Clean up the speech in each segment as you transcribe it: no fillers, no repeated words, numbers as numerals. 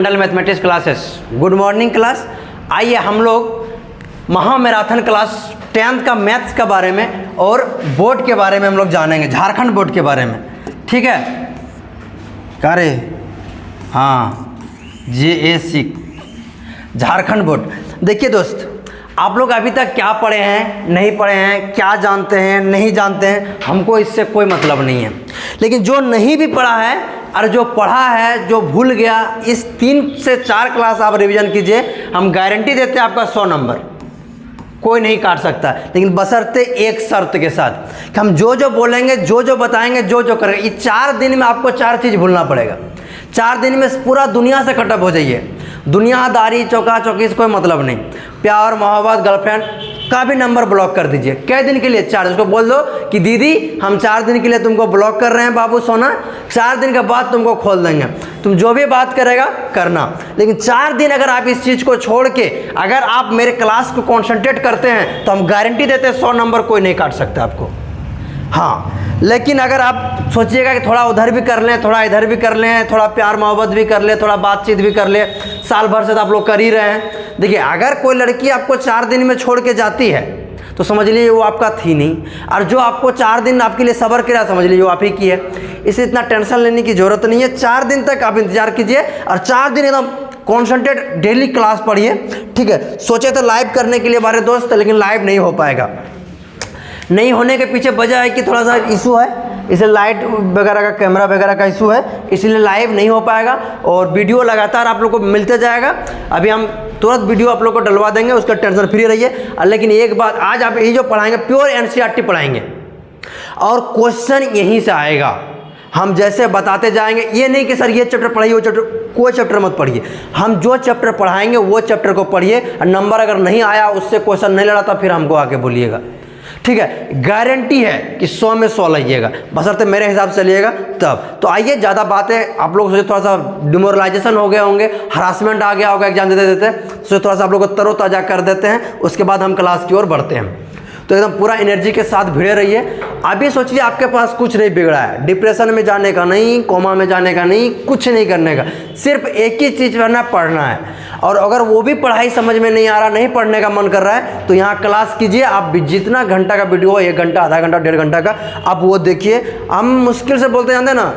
मंडल mathematics classes. Good morning class. आइए हम लोग महामैराथन क्लास 10th का मैथ्स के बारे में और बोर्ड के बारे में हम लोग जानेंगे, झारखंड बोर्ड के बारे में। ठीक है कारे हाँ JAC झारखंड बोर्ड। देखिए दोस्त, आप लोग अभी तक क्या पढ़े हैं नहीं पढ़े हैं, क्या जानते हैं नहीं जानते हैं, हमको इससे कोई मतलब नहीं है। लेकिन जो नहीं भी पढ़ा है और जो पढ़ा है, जो भूल गया, इस 3 से 4 क्लास आप रिवीजन कीजिए। हम गारंटी देते हैं आपका 100 नंबर कोई नहीं काट सकता। लेकिन बशर्ते एक शर्त के साथ कि हम जो बोलेंगे, जो बताएंगे, जो करेंगे, इस 4 दिन में आपको 4 चीज़ भूलना पड़ेगा। 4 दिन में पूरा दुनिया से कटअप हो जाइए। दुनियादारी चौका चौकी से कोई मतलब नहीं। प्यार मोहब्बत गर्लफ्रेंड का भी नंबर ब्लॉक कर दीजिए। कै दिन के लिए? 4। उसको बोल दो कि दीदी हम 4 दिन के लिए तुमको ब्लॉक कर रहे हैं बाबू सोना, 4 दिन के बाद तुमको खोल देंगे। तुम जो भी बात करेगा करना, लेकिन 4 दिन अगर आप इस चीज़ को छोड़ के अगर आप मेरे क्लास को कॉन्सेंट्रेट करते हैं तो हम गारंटी देते हैं 100 नंबर कोई नहीं काट सकता आपको। हाँ, लेकिन अगर आप सोचिएगा कि थोड़ा उधर भी कर लें, थोड़ा इधर भी कर लें, थोड़ा प्यार मोहब्बत भी कर ले, थोड़ा बातचीत भी कर ले, साल भर से तो आप लोग कर ही रहे हैं। देखिए, अगर कोई लड़की आपको 4 दिन में छोड़ के जाती है तो समझ लीजिए वो आपका थी नहीं, और जो आपको 4 दिन आपके लिए सब्र किया समझ लीजिए वो आप ही की है। इससे इतना टेंशन लेने की ज़रूरत नहीं है। 4 दिन तक आप इंतजार कीजिए और 4 दिन एकदम कॉन्सेंट्रेट डेली क्लास पढ़िए। ठीक है, सोचे तो लाइव करने के लिए हमारे दोस्त, लेकिन लाइव नहीं हो पाएगा। नहीं होने के पीछे वजह है कि थोड़ा सा इशू है, इसलिए लाइट वगैरह का, कैमरा वगैरह का इशू है, इसलिए लाइव नहीं हो पाएगा। और वीडियो लगातार आप लोग को मिलते जाएगा। अभी हम तुरंत वीडियो आप लोग को डलवा देंगे, उसका टेंशन फ्री रहिए। लेकिन एक बात, आज आप यही जो पढ़ाएंगे प्योर NCERT पढ़ाएंगे और क्वेश्चन यहीं से आएगा। हम जैसे बताते जाएंगे, ये नहीं कि सर ये चैप्टर पढ़ाइए वो चैप्टर, कोई चैप्टर मत पढ़िए। हम जो चैप्टर पढ़ाएंगे वो चैप्टर को पढ़िए, और नंबर अगर नहीं आया, उससे क्वेश्चन नहीं लड़ा, तो फिर हमको आके बोलिएगा। ठीक है, गारंटी है कि 100 में 100 लाइएगा, बशर्ते मेरे हिसाब से चलिएगा तब। तो आइए, ज़्यादा बातें आप लोग सोचे थोड़ा सा डिमोरलाइजेशन हो गए होंगे, हरासमेंट आ गया होगा एग्जाम देते देते, तो थोड़ा सा आप लोग को तरोताज़ा कर देते हैं। उसके बाद हम क्लास की ओर बढ़ते हैं। तो एकदम पूरा एनर्जी के साथ भिड़े रहिए। अभी सोचिए आपके पास कुछ नहीं बिगड़ा है, डिप्रेशन में जाने का नहीं, कोमा में जाने का नहीं, कुछ नहीं करने का, सिर्फ एक ही चीज़ करना, पढ़ना है। और अगर वो भी पढ़ाई समझ में नहीं आ रहा, नहीं पढ़ने का मन कर रहा है, तो यहाँ क्लास कीजिए। आप जितना घंटा का वीडियो, 1 घंटा, आधा घंटा, 1.5 घंटा का, आप वो देखिए। हम मुश्किल से बोलते जानते ना,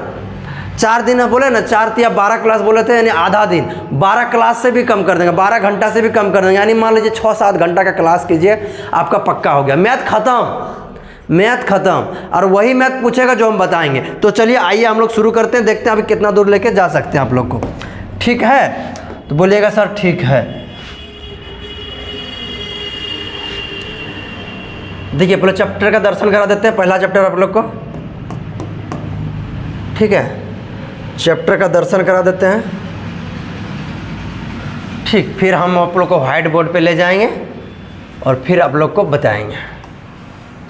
4 दिन बोले ना, 4 या 12 क्लास बोले थे, यानी आधा दिन, 12 क्लास से भी कम कर देंगे, 12 घंटा से भी कम कर देंगे। यानी मान लीजिए 6-7 घंटा का क्लास कीजिए, आपका पक्का हो गया। मैथ खत्म, मैथ खत्म। और वही मैथ पूछेगा जो हम बताएंगे। तो चलिए आइए हम लोग शुरू करते हैं, देखते हैं अभी कितना दूर लेके जा सकते हैं आप लोग को। ठीक है, तो बोलिएगा सर ठीक है। देखिए, पहले चैप्टर का दर्शन करा देते हैं, पहला चैप्टर आप लोग को। ठीक है, चैप्टर का दर्शन करा देते हैं। ठीक, फिर हम आप लोग को व्हाइट बोर्ड पे ले जाएंगे और फिर आप लोग को बताएंगे।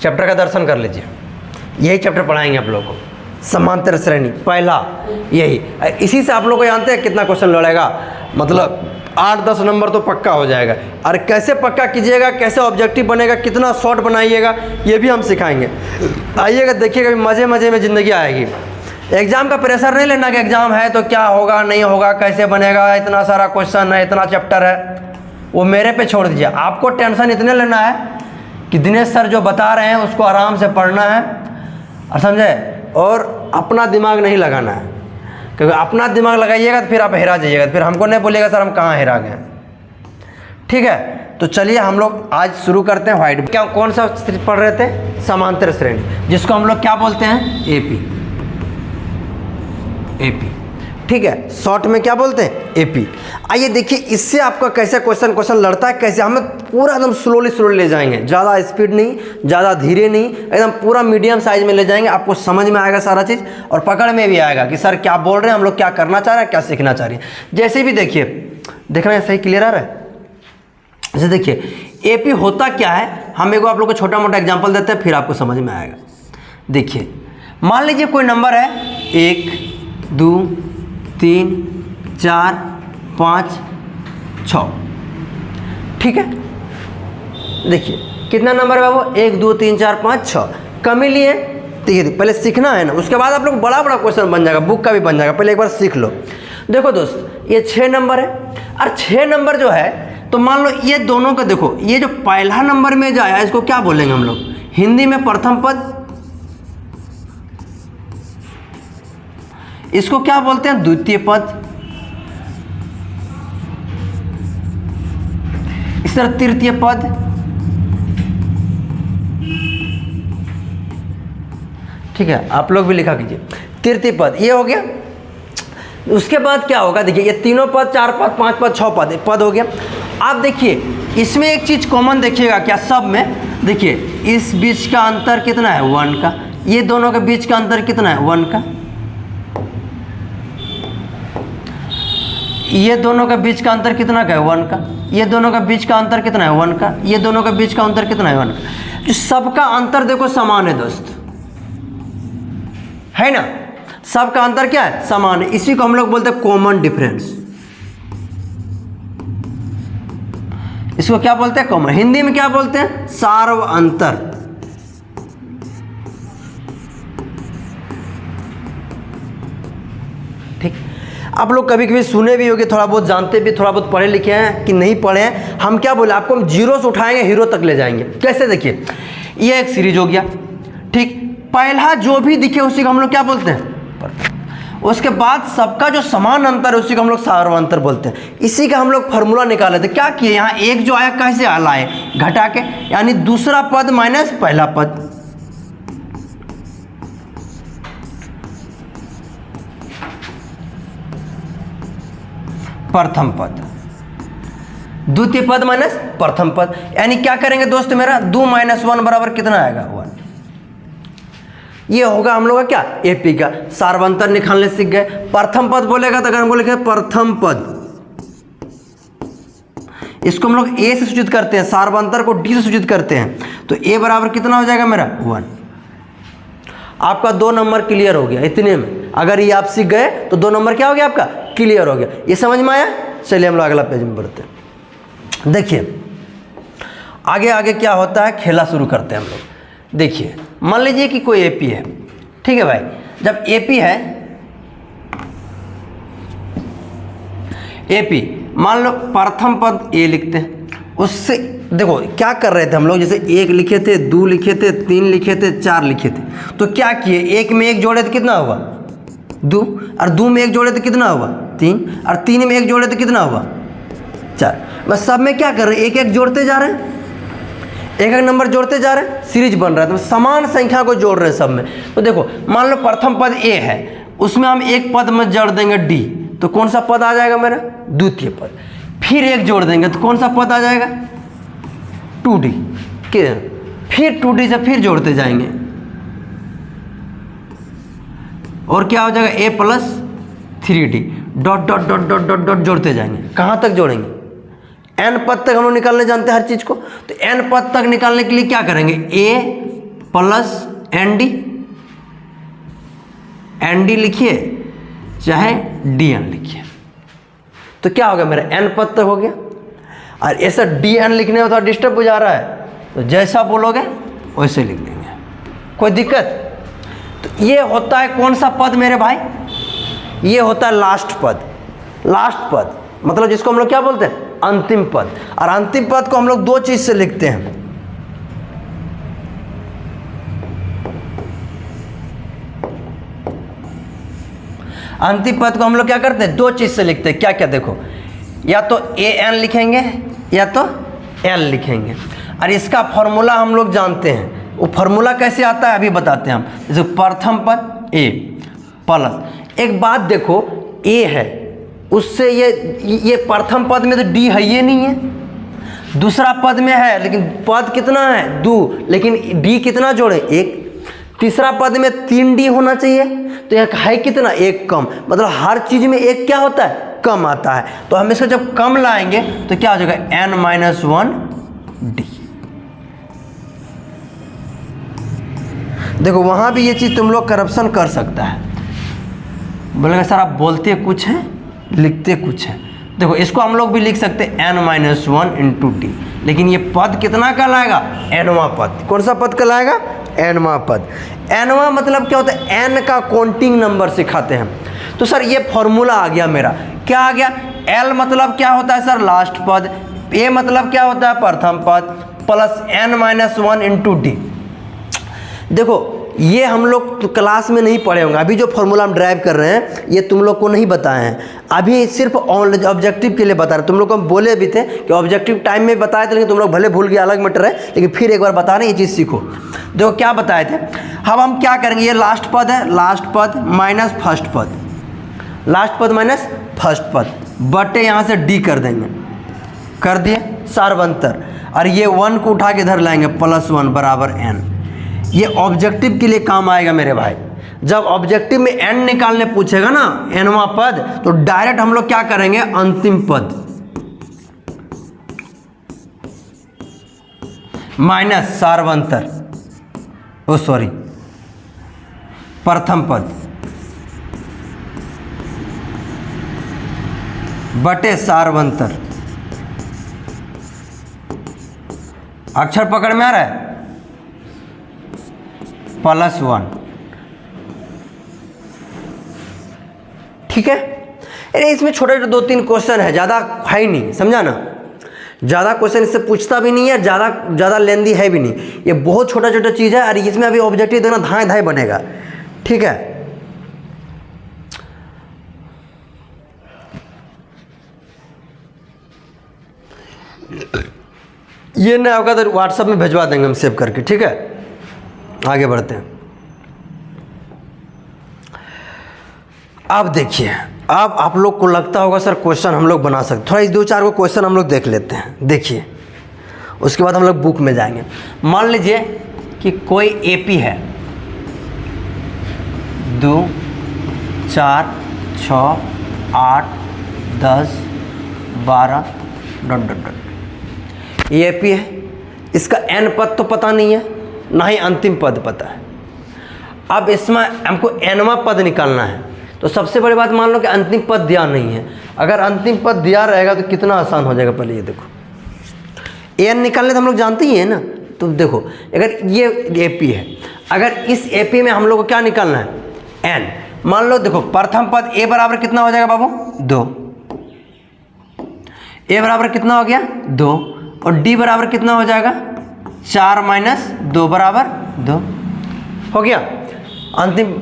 चैप्टर का दर्शन कर लीजिए, यही चैप्टर पढ़ाएंगे आप लोग को, समांतर श्रेणी पहला। यही, इसी से आप लोग को जानते हैं कितना क्वेश्चन लड़ेगा, मतलब 8-10 नंबर तो पक्का हो जाएगा। और कैसे पक्का कीजिएगा, कैसे ऑब्जेक्टिव बनेगा, कितना शॉर्ट बनाइएगा, ये भी हम सिखाएंगे। आइएगा, देखिएगा, मज़े मज़े में ज़िंदगी आएगी। एग्ज़ाम का प्रेशर नहीं लेना कि एग्ज़ाम है तो क्या होगा नहीं होगा, कैसे बनेगा, इतना सारा क्वेश्चन है, इतना चैप्टर है, वो मेरे पे छोड़ दीजिए। आपको टेंशन इतने लेना है कि दिनेश सर जो बता रहे हैं उसको आराम से पढ़ना है, और समझे, और अपना दिमाग नहीं लगाना है। क्योंकि अपना दिमाग लगाइएगा तो फिर आप हेरा जाइएगा, फिर हमको नहीं बोलिएगा सर हम कहाँ हेरा गए। ठीक है, तो चलिए हम लोग आज शुरू करते हैं। व्हाइट क्या, कौन सा पढ़ रहे थे? समांतर श्रेणी, जिसको हम लोग क्या बोलते हैं? AP। ठीक है, शॉर्ट में क्या बोलते हैं? AP। आइए देखिए, इससे आपका कैसे क्वेश्चन लड़ता है, कैसे हमें पूरा एकदम स्लोली ले जाएंगे, ज़्यादा स्पीड नहीं, ज़्यादा धीरे नहीं, एकदम पूरा मीडियम साइज में ले जाएंगे। आपको समझ में आएगा सारा चीज़, और पकड़ में भी आएगा कि सर क्या बोल रहे हैं, हम लोग क्या करना चाह रहे हैं, क्या सीखना चाह रहे हैं। जैसे भी देखिए, देख रहे हैं, सही क्लियर आ रहा है। जैसे देखिए, AP होता क्या है, हम एक आप लोग को छोटा मोटा एग्जाम्पल देते हैं, फिर आपको समझ में आएगा। देखिए, मान लीजिए कोई नंबर है 1 2 3 4 5 6। ठीक है, देखिए कितना नंबर है बाबू? 1 2 3 4 5 6। कमी लिए, तो ये पहले सीखना है ना, उसके बाद आप लोग बड़ा क्वेश्चन बन जाएगा, बुक का भी बन जाएगा। पहले एक बार सीख लो। देखो दोस्त ये 6 नंबर है, और 6 नंबर जो है तो मान लो ये दोनों का देखो, ये जो पहला नंबर में जो आया इसको क्या बोलेंगे हम लोग हिंदी में? प्रथम पद। इसको क्या बोलते हैं? द्वितीय पद। इस तरह तृतीय पद, ठीक है, आप लोग भी लिखा कीजिए तृतीय पद, ये हो गया। उसके बाद क्या होगा? देखिए ये तीनों पद, 4 पद, 5 पद, 6 पद हो गया। आप देखिए इसमें एक चीज कॉमन देखिएगा क्या सब में? देखिए इस बीच का अंतर कितना है? 1 का। ये दोनों के बीच का अंतर कितना है? 1 का। ये दोनों के बीच का अंतर कितना का है? 1 का। ये दोनों का बीच का अंतर कितना है? 1 का। ये दोनों के बीच का अंतर कितना है? 1 का। तो सबका अंतर देखो समान है दोस्त, है ना? सबका अंतर क्या है? समान है। इसी को हम लोग बोलते हैं कॉमन डिफरेंस। इसको क्या बोलते हैं? कॉमन। हिंदी में क्या बोलते हैं? सार्व अंतर। ठीक। आप लोग कभी कभी सुने भी होंगे, थोड़ा बहुत जानते भी, थोड़ा बहुत पढ़े लिखे हैं कि नहीं पढ़े हैं। हम क्या बोले आपको? हम जीरो से उठाएंगे हीरो तक ले जाएंगे। कैसे? देखिए ये एक सीरीज हो गया, ठीक। पहला जो भी दिखे उसी को हम लोग क्या बोलते हैं? उसके बाद सबका जो समान अंतर है उसी को हम लोग सार्वंतर बोलते हैं। इसी का हम लोग फॉर्मूला निकाले थे। क्या किए? यहाँ एक जो आया कैसे लाए? घटा के, यानी दूसरा पद माइनस पहला पद। प्रथम पद, द्वितीय पद माइनस प्रथम पद, यानी क्या करेंगे दोस्त मेरा? 2 - 1 बराबर कितना आएगा? 1। ये होगा हम लोग का क्या? एपी का। सार्वंतर निकालने सीख गए। प्रथम पद बोलेगा तो अगर हम बोलेंगे प्रथम पद, इसको हम लोग ए से सूचित करते हैं, सार्वंतर को डी से सूचित करते हैं। तो ए बराबर कितना हो जाएगा मेरा? 1। आपका 2 नंबर क्लियर हो गया इतने में। अगर ये आप सीख गए तो 2 नंबर क्या हो गया आपका? क्लियर हो गया। ये समझ में आया? चलिए हम लोग अगला पेज में बढ़ते हैं। देखिए आगे आगे क्या होता है, खेला शुरू करते हैं हम लोग। देखिए मान लीजिए कि कोई एपी है, ठीक है भाई। जब एपी है, एपी मान लो प्रथम पद ए लिखते हैं, उससे देखो क्या कर रहे थे हम लोग, जैसे 1 लिखे थे, 2 लिखे थे, 3 लिखे थे, 4 लिखे थे। तो क्या किए? 1 में 1 जोड़े तो कितना होगा? 2, और 2 में 1 जोड़े तो कितना होगा? 3, और 3 में 1 जोड़े तो कितना होगा? 4। बस सब में क्या कर रहे हैं? 1 1 जोड़ते जा रहे हैं, 1 1 नंबर जोड़ते जा रहे हैं, सीरीज बन रहा है। तो समान संख्या को जोड़ रहे हैं सब में। तो देखो मान लो प्रथम पद ए है, उसमें हम एक पद में जोड़ देंगे डी, तो कौन सा पद आ जाएगा मेरा? द्वितीय पद। फिर 1 जोड़ देंगे तो कौन सा पद आ जाएगा? 2D के। फिर 2D से फिर जोड़ते जाएंगे और क्या हो जाएगा? A plus 3D dot dot dot dot dot dot जोड़ते जाएंगे। कहाँ तक जोड़ेंगे? n पद तक हम लोग निकालने जानते हैं हर चीज़ को। तो n पद तक निकालने के लिए क्या करेंगे? a प्लस nd लिखिए चाहे dn लिखिए, तो क्या हो गया मेरा? n पद तक हो गया। और ऐसा dn लिखने में थोड़ा डिस्टर्ब हो जा रहा है, तो जैसा बोलोगे वैसे लिख देंगे, कोई दिक्कत? तो ये होता है कौन सा पद मेरे भाई? ये होता है लास्ट पद। लास्ट पद मतलब जिसको हम लोग क्या बोलते हैं? अंतिम पद। और अंतिम पद को हम लोग 2 चीज से लिखते हैं। अंतिम पद को हम लोग क्या करते हैं? 2 चीज से लिखते हैं। क्या क्या? देखो, या तो an लिखेंगे या तो l लिखेंगे। और इसका फॉर्मूला हम लोग जानते हैं। वो फॉर्मूला कैसे आता है अभी बताते हैं हम। जैसे प्रथम पद a प्लस, एक बात देखो, a है उससे ये प्रथम पद में तो d है, ये नहीं है। दूसरा पद में है लेकिन पद कितना है? 2, लेकिन d कितना जोड़े? 1। तीसरा पद में 3D होना चाहिए, तो यहाँ है कितना? 1 कम। मतलब हर चीज में 1 क्या होता है? कम आता है। तो हम इसको जब कम लाएंगे तो क्या हो जाएगा? n-1d। देखो वहां भी ये चीज तुम लोग करप्शन कर सकता है, बोलेगा सर आप बोलते कुछ हैं लिखते कुछ है। देखो इसको हम लोग भी लिख सकते हैं n-1 इंटू डी, लेकिन ये पद कितना कहलाएगा? nवां पद। कौन सा पद कहलाएगा? nवां पद। nवां मतलब क्या होता है? n का काउंटिंग नंबर सिखाते हैं। तो सर ये फॉर्मूला आ गया मेरा, क्या आ गया, L मतलब क्या होता है सर, लास्ट पद, A मतलब क्या होता है, प्रथम पद, प्लस n-1 इंटू डी। देखो ये हम लोग तो क्लास में नहीं पढ़े होंगे, अभी जो फॉर्मूला हम ड्राइव कर रहे हैं ये तुम लोग को नहीं बताए हैं, अभी सिर्फ ऑब्जेक्टिव के लिए बता रहे। तुम लोग को हम बोले भी थे कि ऑब्जेक्टिव टाइम में बताए थे, लेकिन तुम लोग भले भूल गए, अलग मैटर है, लेकिन फिर एक बार बता रहे हैं, ये चीज़ सीखो। देखो क्या बताए थे, अब हम क्या करेंगे, ये लास्ट पद है, लास्ट पद माइनस फर्स्ट पद, लास्ट पद माइनस फर्स्ट पद, बटे यहाँ से डी कर देंगे, कर दिए सार्वंतर, और ये 1 को उठा के इधर लाएंगे, +1 बराबर n। ये ऑब्जेक्टिव के लिए काम आएगा मेरे भाई। जब ऑब्जेक्टिव में n निकालने पूछेगा ना, nवां पद, तो डायरेक्ट हम लोग क्या करेंगे, अंतिम पद माइनस सार्वंतर, ओ सॉरी प्रथम पद बटे सार्वंतर। अक्षर पकड़ में आ रहा है, +1, ठीक है। अरे इसमें छोटे छोटे 2-3 क्वेश्चन है, ज़्यादा है ही नहीं, समझा ना, ज़्यादा क्वेश्चन इससे पूछता भी नहीं है, ज़्यादा लेंदी है भी नहीं, ये बहुत छोटा छोटा चीज़ है, और इसमें अभी ऑब्जेक्टिव देना धाए धाए बनेगा, ठीक है। ये नहीं होगा तो व्हाट्सएप में भिजवा देंगे हम सेव करके, ठीक है। आगे बढ़ते हैं। अब देखिए, अब आप लोग को लगता होगा सर क्वेश्चन हम लोग बना सकते, थोड़ा इस 2-4 को क्वेश्चन हम लोग देख लेते हैं। देखिए उसके बाद हम लोग बुक में जाएंगे। मान लीजिए कि कोई एपी है, 2, 4, 6, 8, 10, 12 ... ये एपी है, इसका n पद तो पता नहीं है, ना ही अंतिम पद पता है। अब इसमें हमको nवां पद निकालना है, तो सबसे बड़ी बात मान लो कि अंतिम पद दिया नहीं है। अगर अंतिम पद दिया रहेगा तो कितना आसान हो जाएगा। पहले ये देखो, n निकालने तो हम लोग जानते ही हैं ना। तो देखो अगर ये एपी है, अगर इस एपी में हम लोग को क्या निकालना है, n। मान लो देखो प्रथम पद a बराबर कितना हो जाएगा बाबू, 2, a बराबर कितना हो गया, 2, और d बराबर कितना हो जाएगा, 4 - 2 बराबर 2 हो गया, अंतिम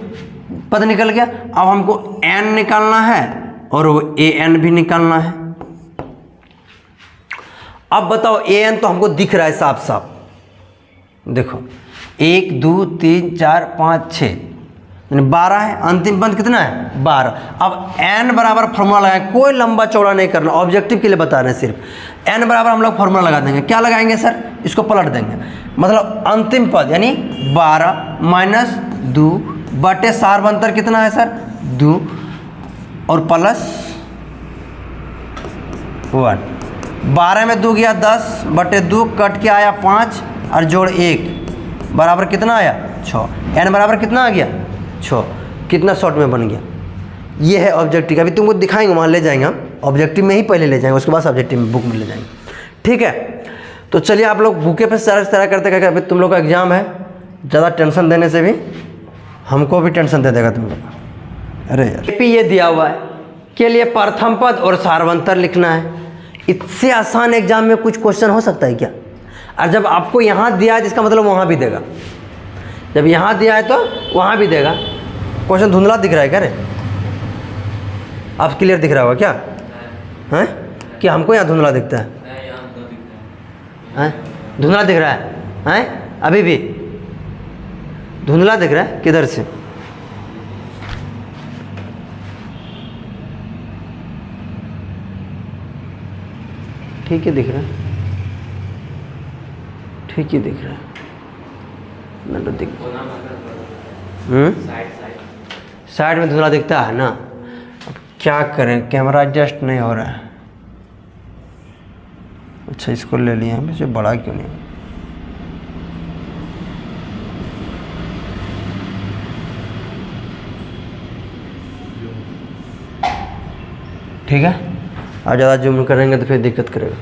पद निकल गया। अब हमको n निकालना है और वो an भी निकालना है। अब बताओ an तो हमको दिख रहा है साफ साफ, देखो 1 2 3 4 5 6 यानी 12 है, अंतिम पद कितना है, 12। अब n बराबर फॉर्मूला लगाएं, कोई लंबा चौड़ा नहीं करना, ऑब्जेक्टिव के लिए बता रहे हैं सिर्फ। n बराबर हम लोग फॉर्मूला लगा देंगे, क्या लगाएंगे सर, इसको पलट देंगे, मतलब अंतिम पद यानी 12 - 2 बटे सार्वंतर कितना है सर, 2 और +1। 12 में 2 गया 10 बटे 2 कट के आया 5 और जोड़ 1 बराबर कितना आया, 6। n बराबर कितना आ गया, 6। कितना शॉर्ट में बन गया। ये है ऑब्जेक्टिव। अभी तुमको दिखाएंगे, वहाँ ले जाएंगे हम, ऑब्जेक्टिव में ही पहले ले जाएंगे, उसके बाद सब्जेक्टिव में बुक में ले जाएंगे, ठीक है। तो चलिए आप लोग बुके पे सारा करते करते, अभी तुम लोग का एग्जाम है, ज़्यादा टेंशन देने से भी हमको भी टेंशन दे देगा तुम लोग। अरे यार एपी ये दिया हुआ है के लिए प्रथम पद और सार्वंतर लिखना है। इससे आसान एग्जाम में कुछ क्वेश्चन हो सकता है क्या। और जब आपको यहाँ दिया है इसका मतलब वहाँ भी देगा, जब यहाँ दिया है तो वहाँ भी देगा। क्वेश्चन धुंधला दिख रहा है क्या रे, आप क्लियर दिख रहा होगा क्या है कि हमको यहाँ धुंधला दिखता है, धुंधला दिख रहा है, अभी भी धुंधला दिख रहा है, किधर से, ठीक है दिख रहा है, ठीक ही दिख रहा है ना, तो दिख साइड में धुंधला दिखता है ना। अब क्या करें, कैमरा एडजस्ट नहीं हो रहा है। अच्छा इसको ले लिया हम, इसे बड़ा क्यों नहीं, ठीक है। और ज़्यादा जूम करेंगे तो फिर दिक्कत करेगा।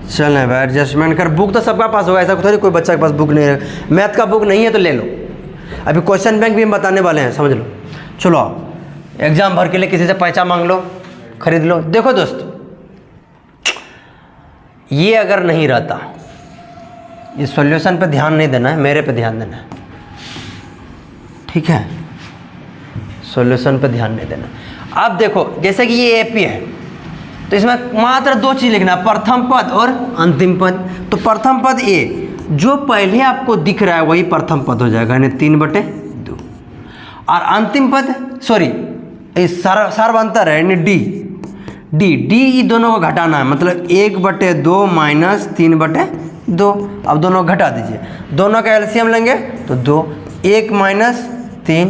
चल भाई एडजस्टमेंट कर, बुक तो सबका पास होगा, ऐसा थोड़ी कोई बच्चा के पास बुक नहीं है। मैथ का बुक नहीं है तो ले लो, अभी क्वेश्चन बैंक भी हम बताने वाले हैं, समझ लो। चलो एग्जाम भर के लिए किसी से पैसा मांग लो, खरीद लो। देखो दोस्त, ये अगर नहीं रहता, ये सॉल्यूशन पे ध्यान नहीं देना है, मेरे पे ध्यान देना है, ठीक है? सॉल्यूशन पे ध्यान नहीं देना। अब देखो जैसे कि ये एपी है, तो इसमें मात्र दो चीज़ लिखना, प्रथम पद और अंतिम पद। तो प्रथम पद ए, जो पहले आपको दिख रहा है वही प्रथम पद हो जाएगा, यानी 3/2। और अंतिम पद, सॉरी सार्वंतर है, यानी डी ये दोनों को घटाना है, मतलब 1/2 माइनस 3/2। अब दोनों को घटा दीजिए, दोनों का एलसीएम लेंगे तो 2, 1 माइनस 3,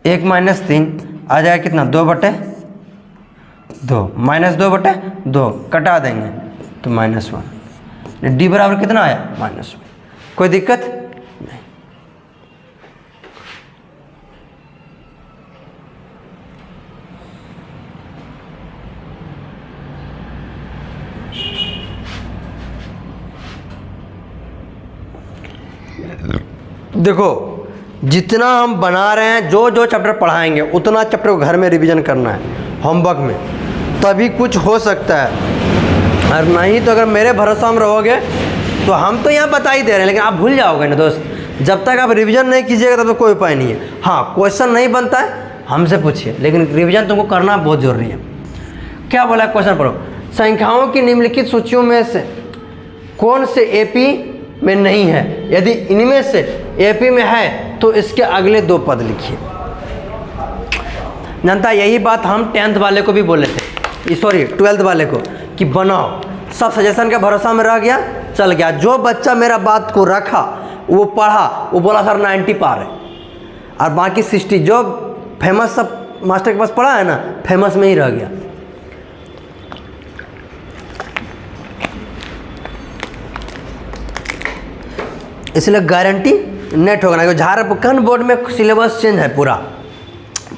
एक माइनस 3 आ जाएगा कितना, 2/2, माइनस 2/2 कटा देंगे तो -1। डी बराबर कितना आया, -1। कोई दिक्कत नहीं। देखो जितना हम बना रहे हैं, जो जो चैप्टर पढ़ाएंगे उतना चैप्टर को घर में रिवीजन करना है होमवर्क में, तभी कुछ हो सकता है। और नहीं तो अगर मेरे भरोसा में रहोगे तो हम तो यहाँ बता ही दे रहे हैं, लेकिन आप भूल जाओगे ना दोस्त। जब तक आप रिवीजन नहीं कीजिएगा तब तो कोई उपाय नहीं है। हाँ, क्वेश्चन नहीं बनता है हमसे पूछिए, लेकिन रिवीजन तुमको करना बहुत ज़रूरी है। क्या बोला है क्वेश्चन पढ़ो, संख्याओं की निम्नलिखित सूचियों में से कौन से एपी में नहीं है? यदि इनमें से एपी में है तो इसके अगले 2 पद लिखिए। जनता यही बात हम 10th वाले को भी बोले थे, सॉरी 12th वाले को, कि बनाओ। सब सजेशन का भरोसा में रह गया, चल गया। जो बच्चा मेरा बात को रखा, वो पढ़ा, वो बोला सर 90 पार है, और बाकी 60 जो फेमस सब मास्टर के पास पढ़ा है ना, फेमस में ही रह गया। इसलिए गारंटी नेट होगा ना। झारखंड बोर्ड में सिलेबस चेंज है, पूरा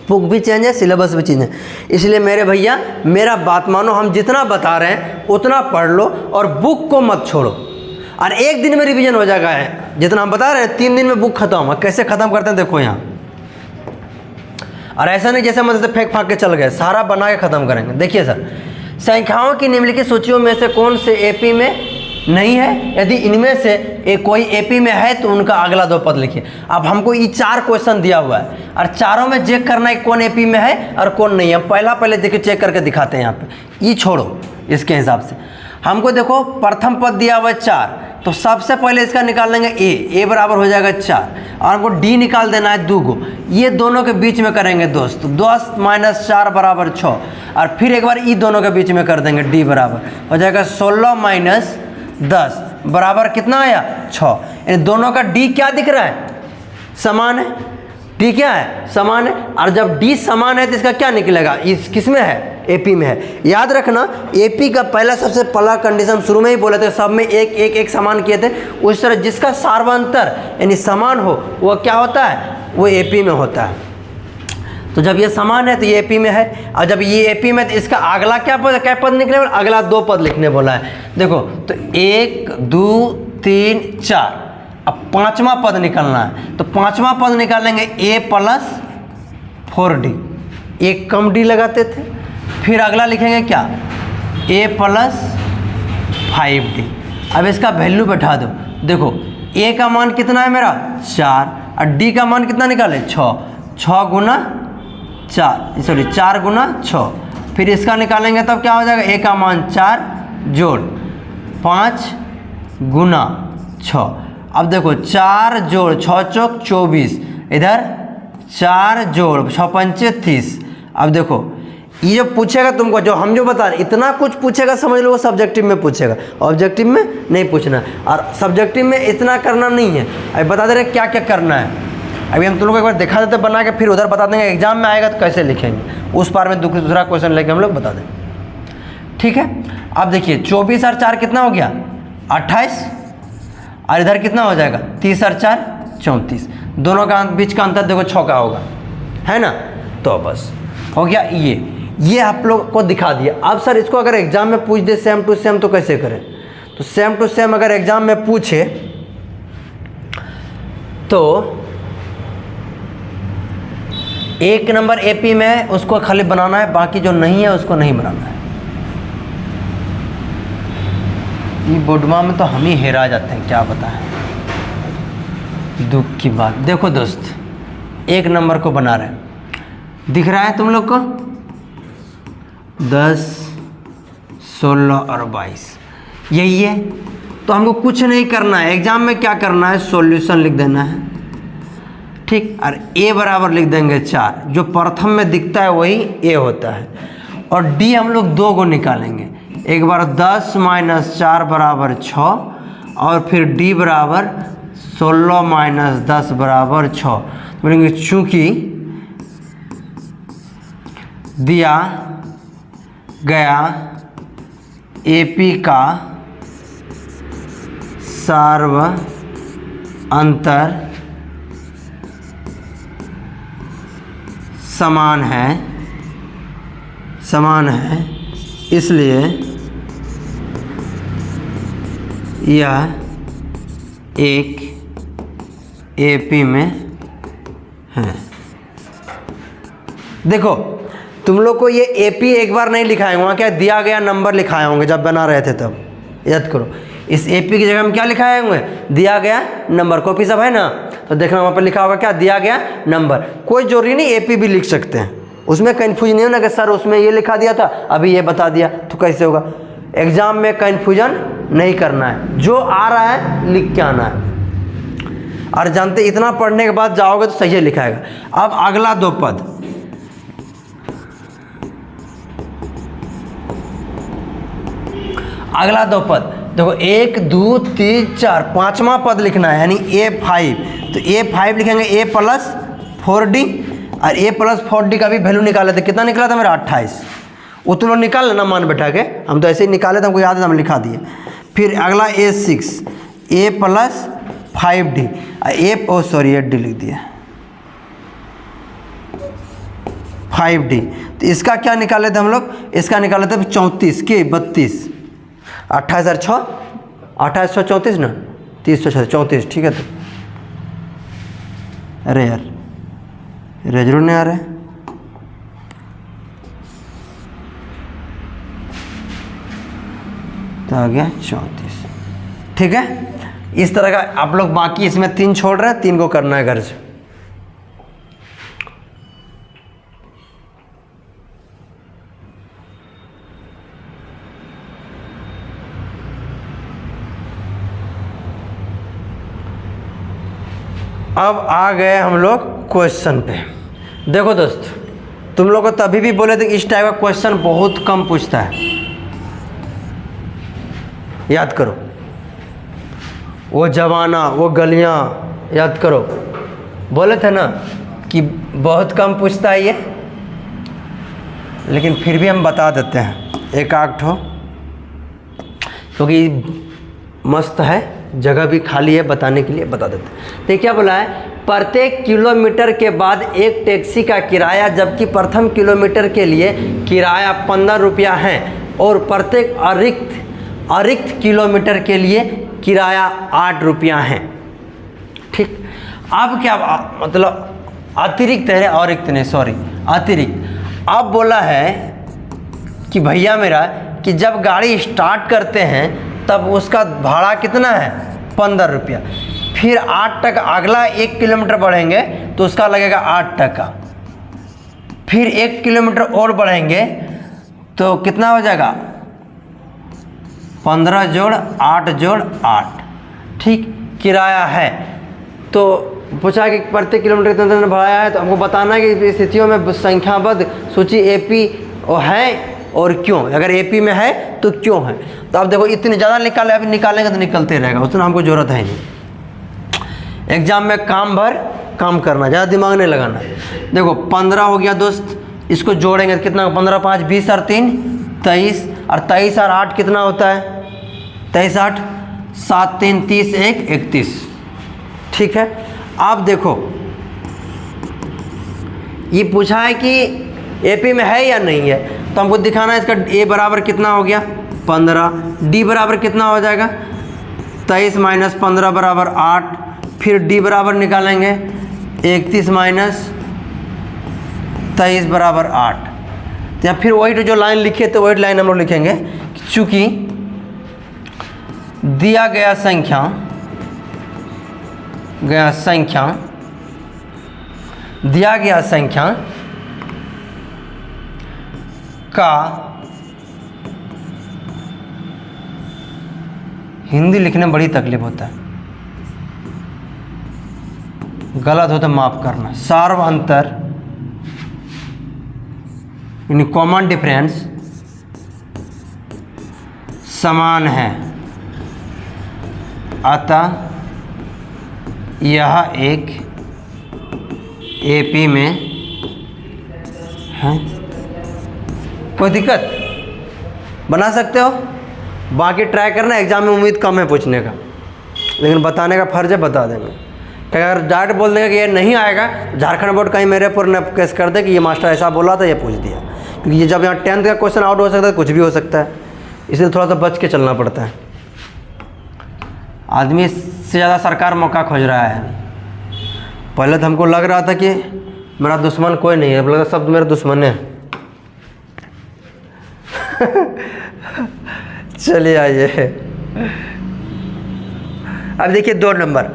बुक भी चेंज है, सिलेबस भी चेंज है। इसलिए मेरे भैया मेरा बात मानो, हम जितना बता रहे हैं उतना पढ़ लो और बुक को मत छोड़ो। और एक दिन में रिवीजन हो जाएगा है, जितना हम बता रहे हैं 3 दिन में बुक खत्म है। कैसे ख़त्म करते हैं देखो यहाँ। और ऐसा नहीं जैसे मतलब फेंक फाँक के चल गए, सारा बना के ख़त्म करेंगे। देखिए सर, संख्याओं की निम्नलिखित सूचियों में से कौन से एपी में नहीं है? यदि इनमें से कोई एपी में है तो उनका अगला 2 पद लिखिए। अब हमको ये 4 क्वेश्चन दिया हुआ है और चारों में चेक करना है कौन एपी में है और कौन नहीं है। पहले देखिए चेक करके दिखाते हैं यहाँ पे। ये छोड़ो, इसके हिसाब से हमको देखो प्रथम पद दिया हुआ है 4, तो सबसे पहले इसका निकाल लेंगे ए बराबर हो जाएगा 4, और हमको डी निकाल देना है 2 गो। ये दोनों के बीच में करेंगे दोस्त, 10 माइनस 4 बराबर 6, और फिर एक बार ये दोनों के बीच में कर देंगे, डी बराबर हो जाएगा 16 माइनस 10 बराबर कितना आया 6। इन दोनों का डी क्या दिख रहा है, समान है। डी क्या है, समान है। और जब डी समान है तो इसका क्या निकलेगा, इस किस में है, एपी में है। याद रखना, एपी का पहला सबसे पहला कंडीशन शुरू में ही बोले थे, सब में एक समान किए थे। उस तरह जिसका सार्वंतर यानी समान हो वो क्या होता है, वो एपी में होता है। तो जब ये समान है तो ये एपी में है, और जब ये एपी में तो इसका अगला क्या पद निकले, अगला 2 पद लिखने बोला है। देखो तो 1 2 3 4, अब 5वां पद निकलना है। तो 5वां पद निकालेंगे a + 4d, एक कम डी लगाते थे। फिर अगला लिखेंगे क्या, a + 5d। अब इसका वैल्यू बैठा दो। देखो a का मान कितना है मेरा 4, और d का मान कितना निकाले 6, 6 गुना 4, सॉरी 4 गुना 6। फिर इसका निकालेंगे तब क्या हो जाएगा, a का मान 4 जोड़ 5 गुना 6। अब देखो 4 जोड़ 6 चौक 24, इधर 4 जोड़ 6 पंचे 30। अब देखो ये जो पूछेगा तुमको, जो हम जो बता रहे इतना कुछ पूछेगा, समझ लो वो सब्जेक्टिव में पूछेगा, ऑब्जेक्टिव में नहीं पूछना। और सब्जेक्टिव में इतना करना नहीं है। अभी बता दे रहे क्या क्या करना है। अभी हम तुम लोग एक बार दिखा देते बना के, फिर उधर बता देंगे एग्जाम में आएगा तो कैसे लिखेंगे, उस पार में दूसरा क्वेश्चन लेके हम लोग बता देंगे। ठीक है, अब देखिए 24 और 4 कितना हो गया 28, और इधर कितना हो जाएगा 30 और 4 34। दोनों का बीच का अंतर देखो 6 का होगा, है ना। तो बस हो गया ये आप लोग को दिखा दिया। अब सर इसको अगर एग्जाम में पूछ दे सेम टू सेम तो कैसे करें? तो सेम टू सेम अगर एग्जाम में पूछे तो 1 नंबर एपी में उसको खाली बनाना है, बाकी जो नहीं है उसको नहीं बनाना है। ये बोर्डमा में तो हम ही हेरा जाते हैं, क्या बताएं, दुख की बात। देखो दोस्त 1 नंबर को बना रहे हैं, दिख रहा है तुम लोग को 10, 16 और 22 यही है। तो हमको कुछ नहीं करना है, एग्जाम में क्या करना है, सॉल्यूशन लिख देना है, ठीक। और ए बराबर लिख देंगे 4, जो प्रथम में दिखता है वही ए होता है। और डी हम लोग 2 को निकालेंगे, एक बार 10 - 4 बराबर 6 और फिर डी बराबर 16 - 10 बराबर 6। बोलेंगे चूँकि दिया गया एपी का सार्वअंतर समान है इसलिए यह एक एपी में है। देखो तुम लोग को ये एपी एक बार नहीं लिखाए, वहाँ क्या दिया गया नंबर लिखाए होंगे जब बना रहे थे, तब याद करो। इस एपी की जगह में क्या लिखाए होंगे, दिया गया नंबर। कॉपी सब है ना, तो देखना वहाँ पर लिखा होगा क्या, दिया गया नंबर। कोई जरूरी नहीं एपी भी लिख सकते हैं, उसमें कन्फ्यूजन नहीं होना कि सर उसमें ये लिखा दिया था अभी ये बता दिया, तो कैसे होगा। एग्जाम में कन्फ्यूजन नहीं करना है, जो आ रहा है लिख के आना है। और जानते इतना पढ़ने के बाद जाओगे तो सही लिखाएगा। अब अगला 2 पद, अगला 2 पद देखो 1, 2, 3, 4 5वां पद लिखना है, यानी A5। तो A5 लिखेंगे A + 4D, और A + 4D का भी वैल्यू निकाले थे, कितना निकला था मेरा 28। वो तुम लोग निकाल लेना मान बैठा के, हम तो ऐसे ही निकाले थे, हमको याद है हम लिखा दिए। फिर अगला A6 A + 5D,8D लिख दिया 5D। तो इसका क्या निकाले थे हम लोग, इसका निकाले थे 34 के 32, 28 और 6 2834 ना, 3034, ठीक है। तो अरे यार रेजर नहीं आ रहा है, तो आ गया 34, ठीक है। इस तरह का आप लोग, बाकी इसमें 3 छोड़ रहे हैं, 3 को करना है घर से। अब आ गए हम लोग क्वेश्चन पे। देखो दोस्त तुम लोग को तभी भी बोले थे कि इस टाइप का क्वेश्चन बहुत कम पूछता है, याद करो। वो जमाना, वो गलियां याद करो, बोले थे ना कि बहुत कम पूछता है ये, लेकिन फिर भी हम बता देते हैं एक आध ठो, क्योंकि मस्त है, जगह भी खाली है, बताने के लिए बता देते हैं। तो क्या बोला है, प्रत्येक किलोमीटर के बाद एक टैक्सी का किराया, जबकि प्रथम किलोमीटर के लिए किराया 15 रुपया है और प्रत्येक अतिरिक्त किलोमीटर के लिए किराया 8 रुपया है, ठीक। अब क्या मतलब अतिरिक्त है, अतिरिक्त नहीं, सॉरी अतिरिक्त। अब बोला है कि भैया मेरा कि जब गाड़ी स्टार्ट करते हैं तब उसका भाड़ा कितना है, 15 रुपया। फिर 8 टका, अगला 1 किलोमीटर बढ़ेंगे तो उसका लगेगा 8 टका। फिर 1 किलोमीटर और बढ़ेंगे तो कितना हो जाएगा, 15 जोड़ 8 जोड़ 8, ठीक, किराया है। तो पूछा कि प्रत्येक किलोमीटर कितना बढ़ाया है, तो हमको बताना है कि स्थितियों में संख्याबद्ध सूची एपी है और क्यों, अगर एपी में है तो क्यों है। तो अब देखो इतने ज़्यादा निकाले, अभी निकालेंगे तो निकलते रहेगा, उतना हमको ज़रूरत है नहीं। एग्जाम में काम भर काम करना, ज़्यादा दिमाग नहीं लगाना। देखो 15 हो गया दोस्त, इसको जोड़ेंगे तो कितना, 15 × 5 = 20 और 3 = 23, और 23 और 8 कितना होता है, 23 8 7 3 30 1 31, ठीक है। अब देखो ये पूछा है कि एपी में है या नहीं है, तो हमको दिखाना है इसका ए बराबर कितना हो गया 15, डी बराबर कितना हो जाएगा 23 माइनस 15 बराबर 8, फिर डी बराबर निकालेंगे 31 माइनस 23 बराबर 8। तो या फिर वही जो लाइन लिखे तो वही लाइन हम लोग लिखेंगे, चूँकि दिया गया संख्या का हिंदी लिखने में बड़ी तकलीफ होता है, गलत हो तो माफ करना। सार्वअंतर यानी कॉमन डिफरेंस समान है, अतः यह एक एपी में है। कोई दिक्कत बना सकते हो, बाकी ट्राई करना, एग्जाम में उम्मीद कम है पूछने का, लेकिन बताने का फर्ज है, बता देंगे। अगर डायरेक्ट बोल देंगे कि ये नहीं आएगा, झारखंड बोर्ड कहीं मेरे पर न केस कर दे कि ये मास्टर ऐसा बोला था, ये पूछ दिया, क्योंकि ये जब यहाँ 10th का क्वेश्चन आउट हो सकता है, कुछ भी हो सकता है, इसलिए थोड़ा सा बच के चलना पड़ता है। आदमी से ज़्यादा सरकार मौका खोज रहा है। पहले तो हमको लग रहा था कि मेरा दुश्मन कोई नहीं है, अब लगा सब मेरे दुश्मन है। चलिए आइए, अब देखिए 2 नंबर,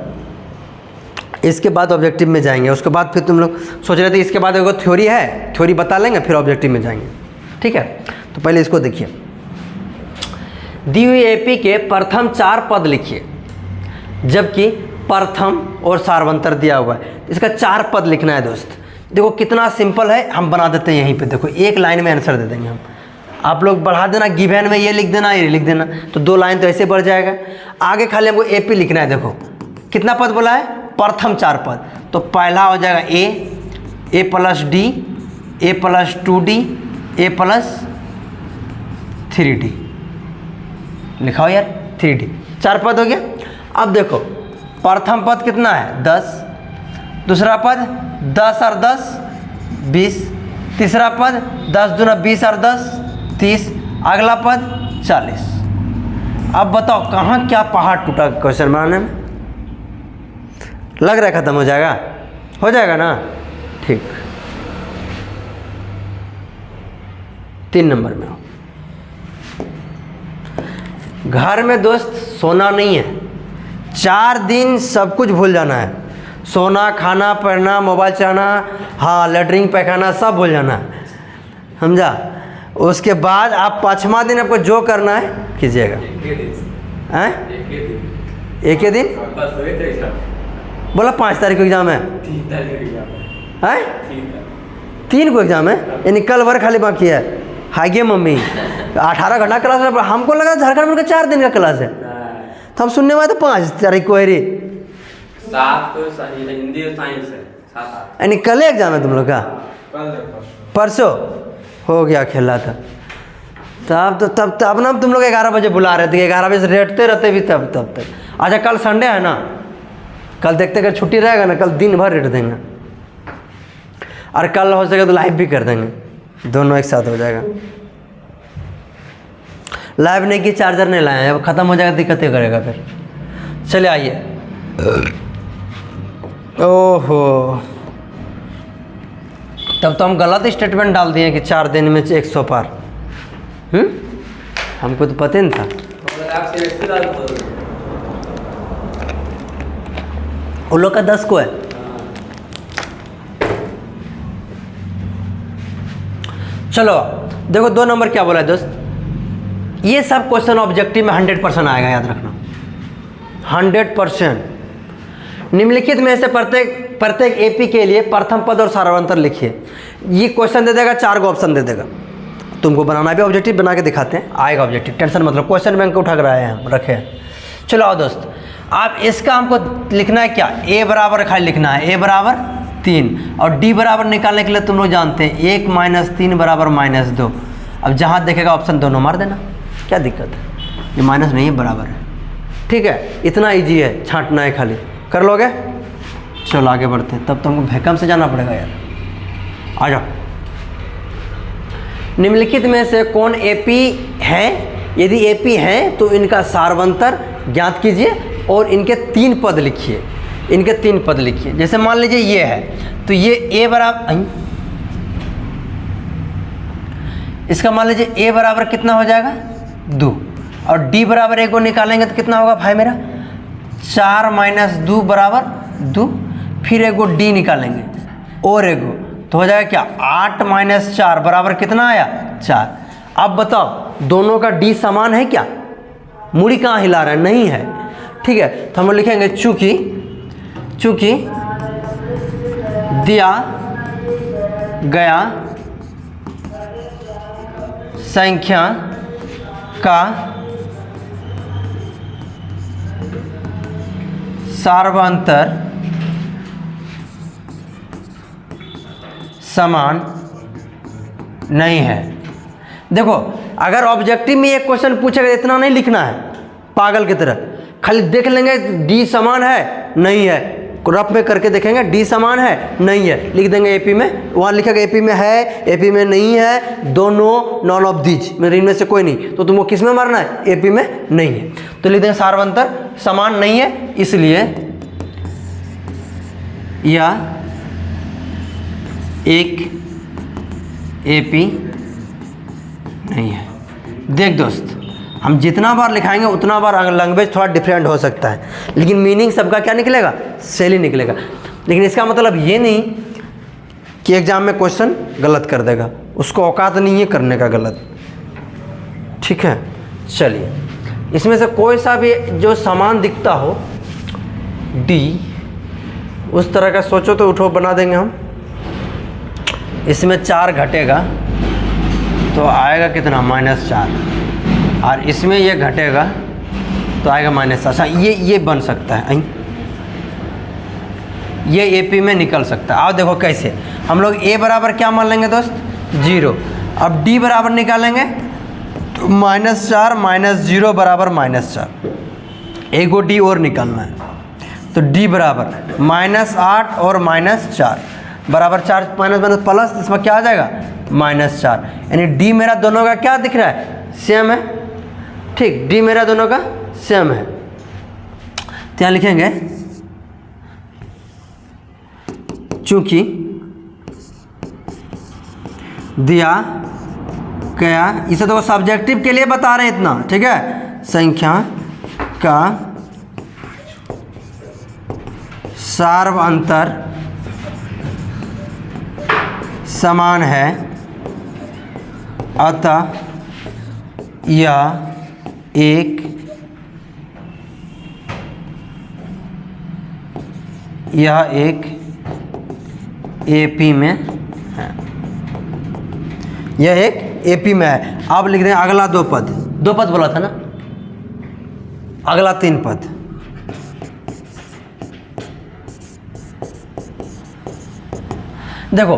इसके बाद ऑब्जेक्टिव में जाएंगे। उसके बाद फिर तुम लोग सोच रहे थे इसके बाद एगो थ्योरी है, थ्योरी बता लेंगे फिर ऑब्जेक्टिव में जाएंगे, ठीक है। तो पहले इसको देखिए, दी हुई एपी के प्रथम 4 पद लिखिए, जबकि प्रथम और सार्वंतर दिया हुआ है, इसका 4 पद लिखना है दोस्त। देखो कितना सिंपल है, हम बना देते हैं यहीं पे, देखो एक लाइन में आंसर दे देंगे हम। आप लोग बढ़ा देना, गिवन में ये लिख देना, ये लिख देना, तो 2 लाइन तो ऐसे बढ़ जाएगा। आगे खाली हमको एपी लिखना है। देखो कितना पद बोला है, प्रथम 4 पद, तो पहला हो जाएगा A plus D, A plus 2d, A plus 3d, लिखाओ यार 3d, 4 पद हो गया। अब देखो प्रथम पद कितना है 10, दूसरा पद 10 और 10 20, तीसरा पद 10 दूना 20 और 10 30, अगला पद 40। अब बताओ कहाँ क्या पहाड़ टूटा क्वेश्चन बनाने में, लग रहा है खत्म हो जाएगा ना, ठीक। 3 नंबर में हो, घर में दोस्त सोना नहीं है, 4 दिन सब कुछ भूल जाना है, सोना, खाना, पहनना, मोबाइल चलाना, हाँ लैट्रिन पैखाना सब भूल जाना है, समझा। उसके बाद आप 5वां दिन आपको जो करना है कीजिएगा। हैं एक ही दिन बोला 5 तारीख को एग्जाम है, 3 को एग्जाम है, यानी कल भर खाली बाकी है। हाइगे मम्मी 18 घंटा क्लास है, हमको लगा झारखंड बोर्ड का 4 दिन का क्लास है, तो हम सुनने में आए तो 5 तारीख को है रे, 7 को हिंदी और साइंस है, यानी कल एग्जाम है तुम लोग का, परसों हो गया खेला था। तब ना तुम लोग 11 बजे बुला रहे थे, 11 बजे से रेटते रहते भी तब तक। अच्छा कल संडे है ना, कल देखते अगर छुट्टी रहेगा ना, कल दिन भर रेट देंगे, और कल हो सके तो लाइव भी कर देंगे, दोनों एक साथ हो जाएगा। लाइव नहीं कि चार्जर नहीं लाए, अब ख़त्म हो जाएगा दिक्कत ही करेगा फिर। चले आइए, ओहो तब तो हम गलत स्टेटमेंट डाल दिए कि 4 दिन में 100 पार। हमको तो पता नहीं था। उन लोग का 10 को है। चलो देखो 2 नंबर क्या बोला है दोस्त, ये सब क्वेश्चन ऑब्जेक्टिव में 100% आएगा, याद रखना 100%। निम्नलिखित में से प्रत्येक एपी के लिए प्रथम पद और सार्वंतर लिखिए। ये क्वेश्चन दे देगा, 4 को ऑप्शन दे देगा, तुमको बनाना भी ऑब्जेक्टिव बना के दिखाते हैं, आएगा ऑब्जेक्टिव, टेंशन मतलब क्वेश्चन बैंक उठा कर आए हैं हम रखे हैं। चलो आओ दोस्त, आप इसका हमको लिखना है क्या, ए बराबर खाली लिखना है, ए बराबर 3, और डी बराबर निकालने के लिए तुम लोग जानते हैं 1 - 3 बराबर -2। अब जहाँ देखेगा ऑप्शन दोनों मार देना, क्या दिक्कत है, ये माइनस नहीं है बराबर है, ठीक है। इतना ईजी है, छांटना है खाली, कर लोगे। चलो आगे बढ़ते हैं, तब तुमको भैकम से जाना पड़ेगा यार, आ जाओ। निम्नलिखित में से कौन एपी है? यदि एपी हैं तो इनका सार्वंतर ज्ञात कीजिए और इनके 3 पद लिखिए। इनके 3 पद लिखिए। जैसे मान लीजिए ये है, तो ये ए बराबर, इसका मान लीजिए ए बराबर कितना हो जाएगा 2, और डी बराबर 1 को निकालेंगे तो कितना होगा भाई मेरा 4 - 2 बराबर 2। फिर एगो डी निकालेंगे और एगो, तो हो जाएगा क्या 8 - 4 बराबर कितना आया 4। अब बताओ दोनों का डी समान है क्या? मूड़ी कहाँ हिला रहा है? नहीं है। ठीक है, तो हम लोग लिखेंगे चूंकि दिया गया संख्या का सार्वंतर समान नहीं है। देखो, अगर ऑब्जेक्टिव में एक क्वेश्चन पूछेगा इतना नहीं लिखना है पागल की तरह, खाली देख लेंगे डी समान है नहीं है, रफ में करके देखेंगे डी समान है नहीं है, लिख देंगे एपी में। वहाँ लिखेगा एपी में है, एपी में नहीं है, दोनों नॉन ऑफ दीज, मेरे इनमें से कोई नहीं, तो तुमको किस में मारना है? एपी में नहीं है। तो लिख देंगे सार्वंतर समान नहीं है, इसलिए यह एक एपी नहीं है। देख दोस्त, हम जितना बार लिखाएंगे उतना बार लैंग्वेज थोड़ा डिफरेंट हो सकता है, लेकिन मीनिंग सबका क्या निकलेगा? सेल ही निकलेगा। लेकिन इसका मतलब ये नहीं कि एग्जाम में क्वेश्चन गलत कर देगा, उसको औकात नहीं है करने का गलत। ठीक है, चलिए इसमें से कोई सा भी जो समान दिखता हो डी, उस तरह का सोचो तो उठो बना देंगे हम। इसमें 4 घटेगा तो आएगा कितना -4, और इसमें ये घटेगा तो आएगा -4। अच्छा, ये बन सकता है, ये एपी में निकल सकता है। आओ देखो कैसे, हम लोग ए बराबर क्या मान लेंगे दोस्त 0, अब डी बराबर निकालेंगे तो -4 - 0 बराबर -4, एगो डी और निकालना है, तो डी बराबर -8 और -4 बराबर 4 माइनस प्लस, इसमें क्या आ जाएगा -4, यानी डी मेरा दोनों का क्या दिख रहा है? सेम है। ठीक, डी मेरा दोनों का सेम है, तो यहाँ लिखेंगे चूंकि दिया गया, इसे तो सब्जेक्टिव के लिए बता रहे हैं इतना, ठीक है, संख्या का सार्वंतर समान है, अतः यह एक एपी में है। यह एक एपी में है। अब लिख दें अगला 2 पद बोला था ना, अगला 3 पद। देखो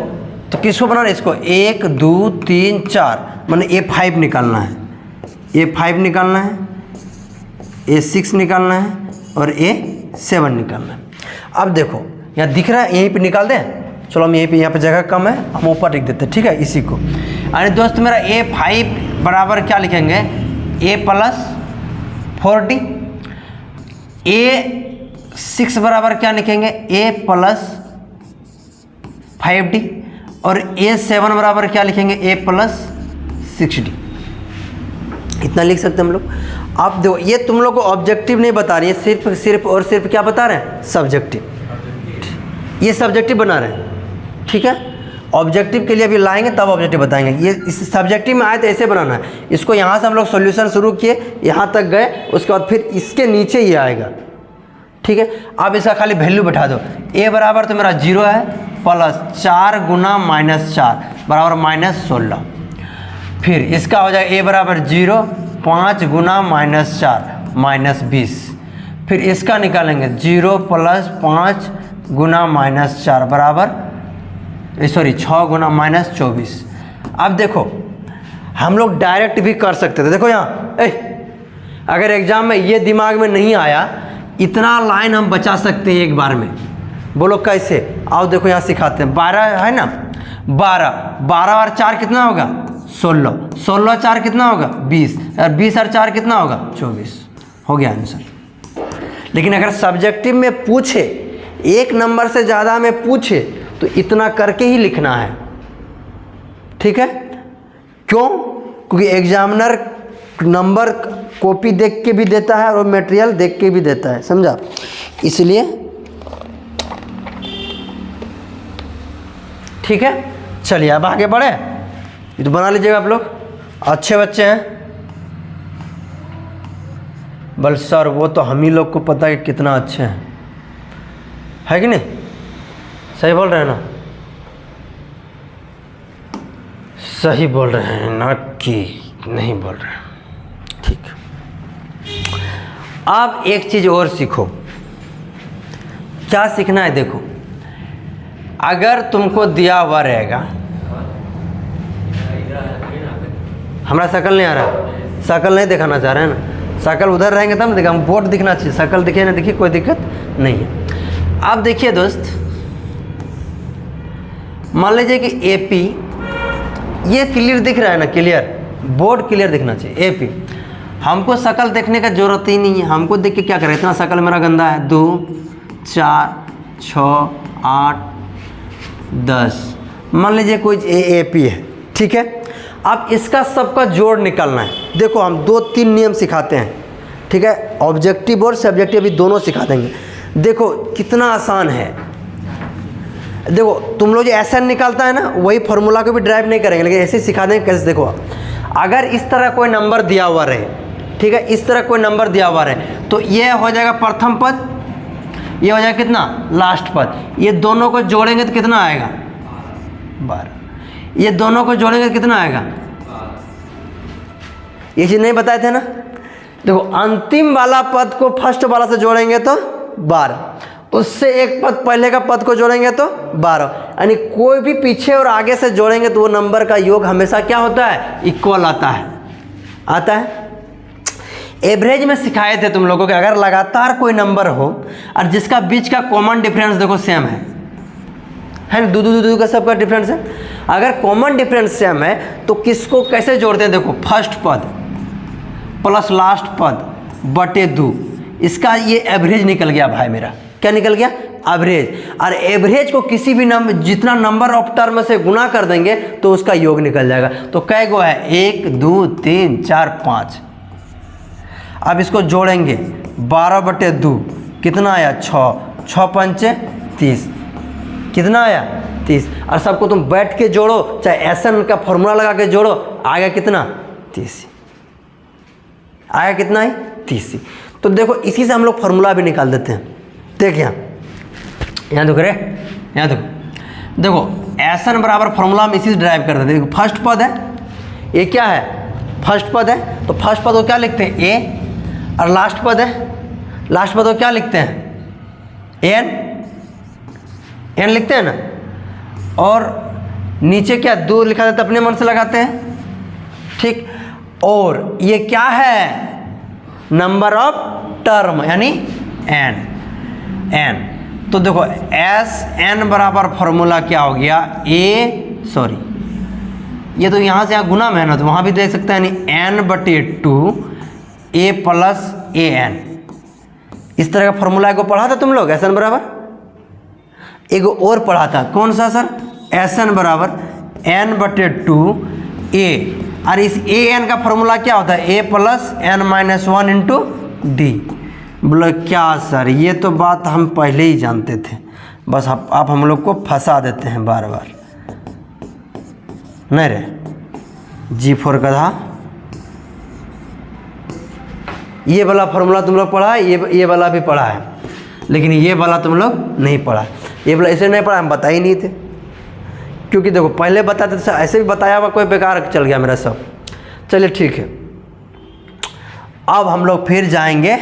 तो किसको बनाना है? इसको 1 2 3 4 माने A5 निकालना है, A5 निकालना है, A6 निकालना है और A7 निकालना है। अब देखो यहाँ दिख रहा है, यहीं पे निकाल दें। चलो हम यहीं पे, यहाँ पे जगह कम है, हम ऊपर लिख देते हैं, ठीक है, इसी को। यानी दोस्त मेरा A5 बराबर क्या लिखेंगे? A + 4D। A6 बराबर क्या लिखेंगे? A + 5D। और A7 बराबर क्या लिखेंगे? A + 6D। इतना लिख सकते हैं हम लोग। आप देखो, ये तुम लोग को ऑब्जेक्टिव नहीं बता रही है, सिर्फ क्या बता रहे हैं? सब्जेक्टिव। ये सब्जेक्टिव बना रहे हैं, ठीक है। ऑब्जेक्टिव के लिए अभी लाएंगे तब ऑब्जेक्टिव बताएंगे। ये इस सब्जेक्टिव में आए तो ऐसे बनाना है। इसको यहाँ से हम लोग सॉल्यूशन शुरू किए, यहाँ तक गए, उसके बाद फिर इसके नीचे ये आएगा, ठीक है। अब इसका खाली वैल्यू बैठा दो। A बराबर तो मेरा 0 है, प्लस 4 गुना -4 बराबर -16। फिर इसका हो जाएगा A बराबर 0, 5 गुना -4 -20। फिर इसका निकालेंगे 0 + 5 गुना -4 बराबर 6 गुना -24। अब देखो हम लोग डायरेक्ट भी कर सकते थे। देखो यहाँ अगर एग्जाम में ये दिमाग में नहीं आया, इतना लाइन हम बचा सकते हैं एक बार में। बोलो कैसे? आओ देखो यहाँ सिखाते हैं। 12 है ना, 12 और 4 कितना होगा? 16, 16 4 कितना होगा 20, और 20 और 4 कितना होगा 24, हो गया आंसर। लेकिन अगर सब्जेक्टिव में पूछे, एक नंबर से ज़्यादा में पूछे, तो इतना करके ही लिखना है, ठीक है। क्यों? क्योंकि एग्जामिनर नंबर कॉपी देख के भी देता है और मटेरियल देख के भी देता है, समझा, इसलिए ठीक है। चलिए अब आगे बढ़े, ये तो बना लीजिएगा आप लोग, अच्छे बच्चे हैं। बल सर वो तो हम ही लोग को पता है कि कितना अच्छे हैं, है कि नहीं? सही बोल रहे हैं ना? सही बोल रहे हैं ना कि नहीं बोल रहे हैं? ठीक। अब एक चीज़ और सीखो। क्या सीखना है? देखो, अगर तुमको दिया हुआ रहेगा, हमारा शकल नहीं आ रहा, शकल नहीं दिखाना चाह रहे हैं ना, शकल उधर रहेंगे तब देखा, हम बोर्ड दिखना चाहिए, शकल दिखे ना दिखे कोई दिक्कत नहीं है। अब देखिए दोस्त, मान लीजिए कि एपी, ये क्लियर दिख रहा है ना, क्लियर, बोर्ड क्लियर दिखना चाहिए। एपी, हमको शकल देखने का जरूरत ही नहीं है, हमको देख के क्या करें, इतना शकल मेरा गंदा है, 2 4 6 8 10, मान लीजिए कोई एपी है, ठीक है। अब इसका सबका जोड़ निकालना है। देखो हम 2-3 नियम सिखाते हैं, ठीक है, ऑब्जेक्टिव और सब्जेक्टिव भी दोनों सिखा देंगे। देखो कितना आसान है। देखो तुम लोग जो एसएन निकालता है ना, वही फार्मूला को भी ड्राइव नहीं करेंगे, लेकिन ऐसे ही सिखा देंगे कैसे। देखो अगर इस तरह कोई नंबर दिया हुआ रहे, ठीक है, इस तरह कोई नंबर दिया हुआ रहे, तो ये हो जाएगा प्रथम पद, ये हो जाएगा कितना लास्ट पद, ये दोनों को जोड़ेंगे तो कितना आएगा 12, ये दोनों को जोड़ेंगे तो कितना आएगा, ये चीज़ नहीं बताए थे ना। देखो अंतिम वाला पद को फर्स्ट वाला से जोड़ेंगे तो 12, उससे एक पद पहले का पद को जोड़ेंगे तो 12, यानी कोई भी पीछे और आगे से जोड़ेंगे तो वो नंबर का योग हमेशा क्या होता है, इक्वल आता है, आता है। एवरेज में सिखाए थे तुम लोगों के, अगर लगातार कोई नंबर हो और जिसका बीच का कॉमन डिफरेंस देखो सेम है ना, दो का सबका डिफरेंस है, अगर कॉमन डिफरेंस सेम है तो किसको कैसे जोड़ते हैं, देखो फर्स्ट पद प्लस लास्ट पद बटे 2, इसका ये एवरेज निकल गया भाई मेरा, क्या निकल गया, एवरेज। और एवरेज को किसी भी नंबर, जितना नंबर ऑफ टर्म से गुना कर देंगे तो उसका योग निकल जाएगा। तो कै गो है, 1 2 3 4 5। अब इसको जोड़ेंगे 12 बटे 2 कितना आया 6, 6 पंचे 30, कितना आया 30। और सबको तुम बैठ के जोड़ो, चाहे एसएन का फॉर्मूला लगा के जोड़ो, आएगा कितना 30, आएगा कितना है 30। तो देखो इसी से हम लोग फार्मूला भी निकाल देते हैं। देख यहाँ देखो रे, यहाँ देखो एसएन बराबर फार्मूला हम इसी से ड्राइव कर देते हैं। देखो फर्स्ट पद है, ये क्या है फर्स्ट पद है, तो फर्स्ट पद को क्या लिखते हैं ए, और लास्ट पद है, लास्ट पद को क्या लिखते हैं एन, एन लिखते हैं ना। और नीचे क्या 2 लिखा जाता है, अपने मन से लगाते हैं, ठीक। और ये क्या है, नंबर ऑफ टर्म यानी एन, एन। तो देखो एस एन बराबर फॉर्मूला क्या हो गया, ए सॉरी ये तो यहाँ से यहाँ गुना में है ना, तो वहाँ भी देख सकते हैं, यानी एन बटे 2 ए प्लस ए एन। इस तरह का फॉर्मूला को पढ़ा था तुम लोग, एस एन बराबर। एक और पढ़ा था, कौन सा सर, एस एन बराबर एन बटे 2 ए, और इस ए एन का फॉर्मूला क्या होता है, A plus N minus 1 into D. बोला क्या सर, ये तो बात हम पहले ही जानते थे, बस आप हम लोग को फंसा देते हैं बार बार। नहीं रे, जी फोर गधा, ये वाला फॉर्मूला तुम लोग पढ़ा है, ये वाला भी पढ़ा है, लेकिन ये वाला तुम लोग नहीं पढ़ा। ये वाला ऐसे नहीं पढ़ा, हम बता ही नहीं थे, क्योंकि देखो पहले बताते थे, ऐसे भी बताया हुआ कोई बेकार चल गया मेरा सब। चलिए ठीक है, अब हम लोग फिर जाएंगे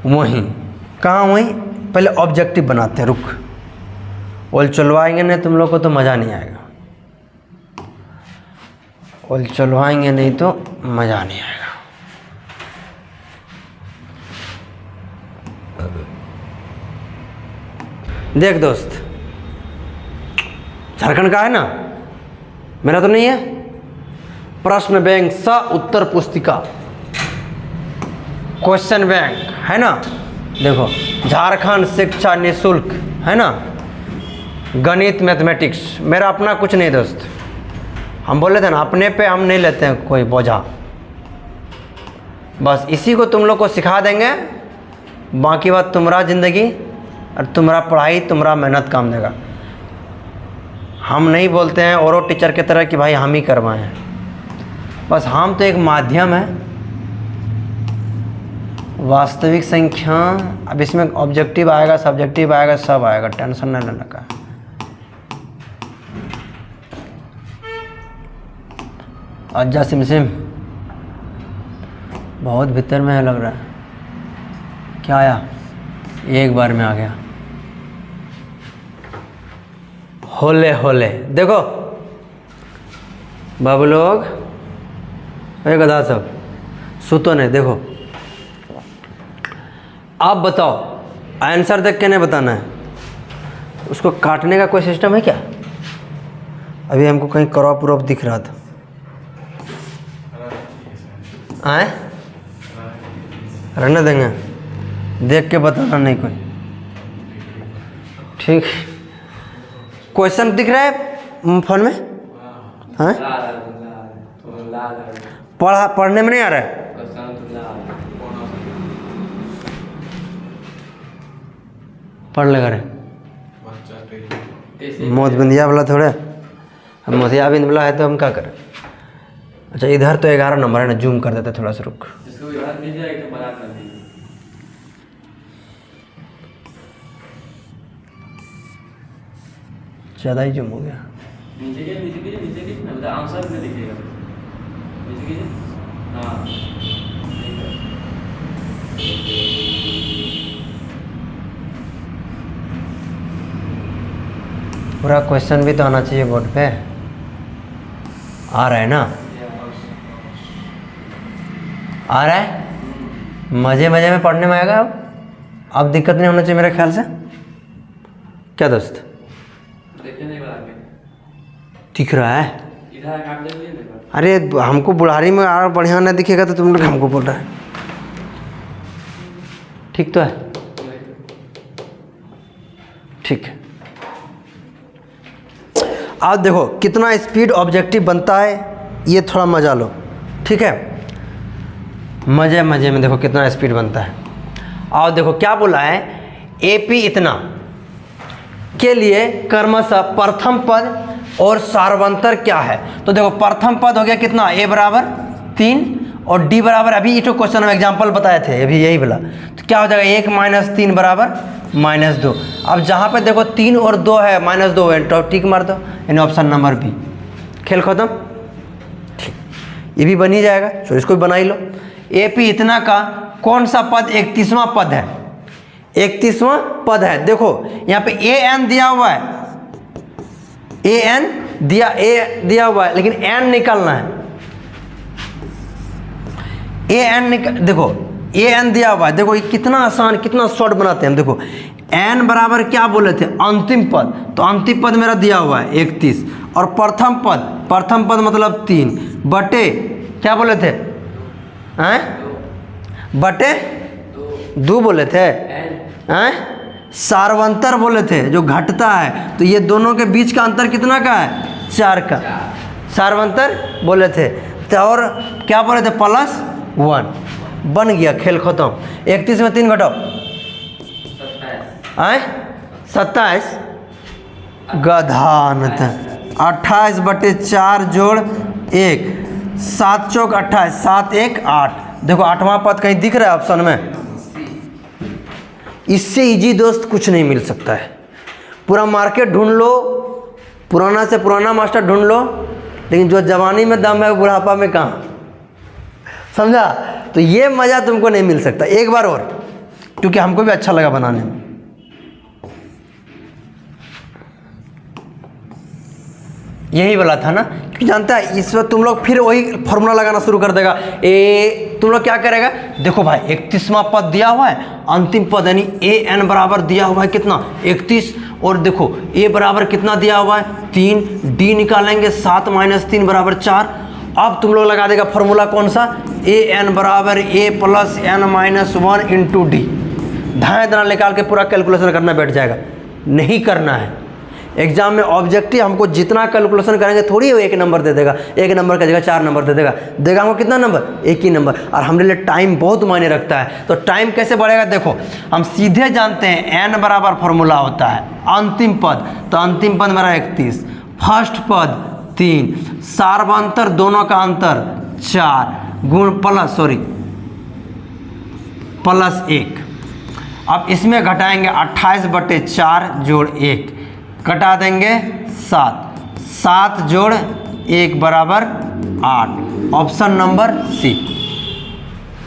वहीं, कहाँ वहीं, पहले ऑब्जेक्टिव बनाते हैं, रुक। ओल चलवाएंगे नहीं तुम लोग को तो मज़ा नहीं आएगा, ओल चलवाएंगे नहीं तो मज़ा नहीं आएगा। देख दोस्त, झारखंड का है ना, मेरा तो नहीं है, प्रश्न बैंक स उत्तर पुस्तिका, क्वेश्चन बैंक है ना। देखो झारखंड शिक्षा निःशुल्क है ना, गणित मैथमेटिक्स, मेरा अपना कुछ नहीं दोस्त, हम बोले थे ना अपने पे हम नहीं लेते हैं कोई बोझा, बस इसी को तुम लोग को सिखा देंगे, बाकी बात तुम्हारा ज़िंदगी और तुम्हारा पढ़ाई तुम्हारा मेहनत काम देगा। हम नहीं बोलते हैं और टीचर की तरह कि भाई हम ही करवाएं, बस हम तो एक माध्यम है। वास्तविक संख्या, अब इसमें ऑब्जेक्टिव आएगा, सब्जेक्टिव आएगा, सब आएगा, टेंशन नहीं लेने का। अज्जा सिमसिम बहुत भीतर में है लग रहा है, क्या आया, एक बार में आ गया। होले होले, देखो बाबू लोग, अरे गधा सब सुतो नहीं, देखो आप बताओ, आंसर देख के नहीं बताना है, उसको काटने का कोई सिस्टम है क्या? अभी हमको कहीं क्रॉप व्रॉप दिख रहा था, आए रहने देंगे, देख के बताना नहीं कोई, ठीक। क्वेश्चन दिख रहा है फोन में? हाँ पढ़ने में नहीं आ रहा है? पढ़ लेगा रे, मोतबिंदिया वाला थोड़े, हम मोतियाबिंद वाला है तो हम क्या करें। अच्छा इधर तो 11 नंबर है ना, जूम कर देते थोड़ा सा, रुक। ज़्यादा ही जूम हो गया। आंसर में दिखेगा, हाँ पूरा क्वेश्चन भी तो आना चाहिए बोर्ड पे, आ रहा है ना, आ रहा है, मज़े मज़े में पढ़ने में आएगा। अब दिक्कत नहीं होना चाहिए मेरे ख्याल से, क्या दोस्त? दिख रहा है? अरे हमको बुढ़ारी में और बढ़िया नहीं दिखेगा तो तुम लोग हमको बोल रहा है, ठीक तो है, ठीक है। आज देखो कितना स्पीड ऑब्जेक्टिव बनता है, ये थोड़ा मजा लो, ठीक है, मज़े मज़े में देखो कितना स्पीड बनता है। और देखो क्या बोला है, एपी इतना के लिए क्रमशः प्रथम पद और सार्वंतर क्या है। तो देखो प्रथम पद हो गया कितना, ए बराबर 3 और डी बराबर, अभी ये तो क्वेश्चन में एग्जाम्पल बताए थे, अभी यही बोला, तो क्या हो जाएगा 1 माइनस 3 बराबर -2। अब जहाँ पे देखो 3 और 2 है, -2 है, तो टिक मार दो, यानी ऑप्शन नंबर बी, खेल खत्म, ठीक, ये भी बन ही जाएगा, तो इसको भी बना ही लो। एपी इतना का कौन सा पद 31वां पद है, 31वां पद है। देखो यहाँ पे ए एन दिया हुआ है, ए एन दिया हुआ है, लेकिन एन निकालना है, ए एन देखो ए एन दिया हुआ है, देखो ये कितना आसान, कितना शॉर्ट बनाते हैं हम। देखो एन बराबर क्या बोले थे, अंतिम पद, तो अंतिम पद मेरा दिया हुआ है 31, और प्रथम पद मतलब 3 बटे क्या बोले थे, हैं बटे 2 बोले थे, हैं सार्वंतर बोले थे जो घटता है, तो ये दोनों के बीच का अंतर कितना का है, 4 का, सार्वंतर बोले थे, तो और क्या बोले थे +1, बन गया, खेल खत्म। 31 में 3 घटाओ, 27 गधानत 28 बटे 4 जोड़ 1, 7 चौक 28, 7 1 8। देखो 8वां पद कहीं दिख रहा है ऑप्शन में, इससे इजी दोस्त कुछ नहीं मिल सकता है। पूरा मार्केट ढूंढ लो, पुराना से पुराना मास्टर ढूंढ लो, लेकिन जो जवानी में दम है वो बुढ़ापा में कहाँ, समझा? तो ये मज़ा तुमको नहीं मिल सकता। एक बार और, क्योंकि हमको भी अच्छा लगा बनाने में। यही बोला था ना, क्योंकि जानता है इस वक्त तुम लोग फिर वही फॉर्मूला लगाना शुरू कर देगा। तुम लोग क्या करेगा, देखो भाई 31वां पद दिया हुआ है, अंतिम पद यानी ए एन बराबर दिया हुआ है कितना 31, और देखो ए बराबर कितना दिया हुआ है 3, डी निकालेंगे 7 - 3 बराबर 4, अब तुम लोग लगा देगा फॉर्मूला कौन सा, ए एन बराबर A plus N minus 1 into D. धाएँ दाना निकाल के पूरा कैलकुलेशन करना बैठ जाएगा, नहीं करना है। एग्जाम में ऑब्जेक्टिव हमको जितना कैलकुलेशन करेंगे थोड़ी वो 1 नंबर दे देगा, 1 नंबर का जगह 4 नंबर दे देगा हमको कितना नंबर, 1 ही नंबर। और हमारे लिए टाइम बहुत मायने रखता है। तो टाइम कैसे बढ़ेगा, देखो हम सीधे जानते हैं एन बराबर फॉर्मूला होता है अंतिम पद, तो अंतिम पद मेरा 31, फर्स्ट पद 3, सार्वंतर दोनों का अंतर 4 गुण प्लस 1। अब इसमें घटाएंगे 28/4 जोड़ 1, घटा देंगे 7 जोड़ 1 बराबर 8। Option number C.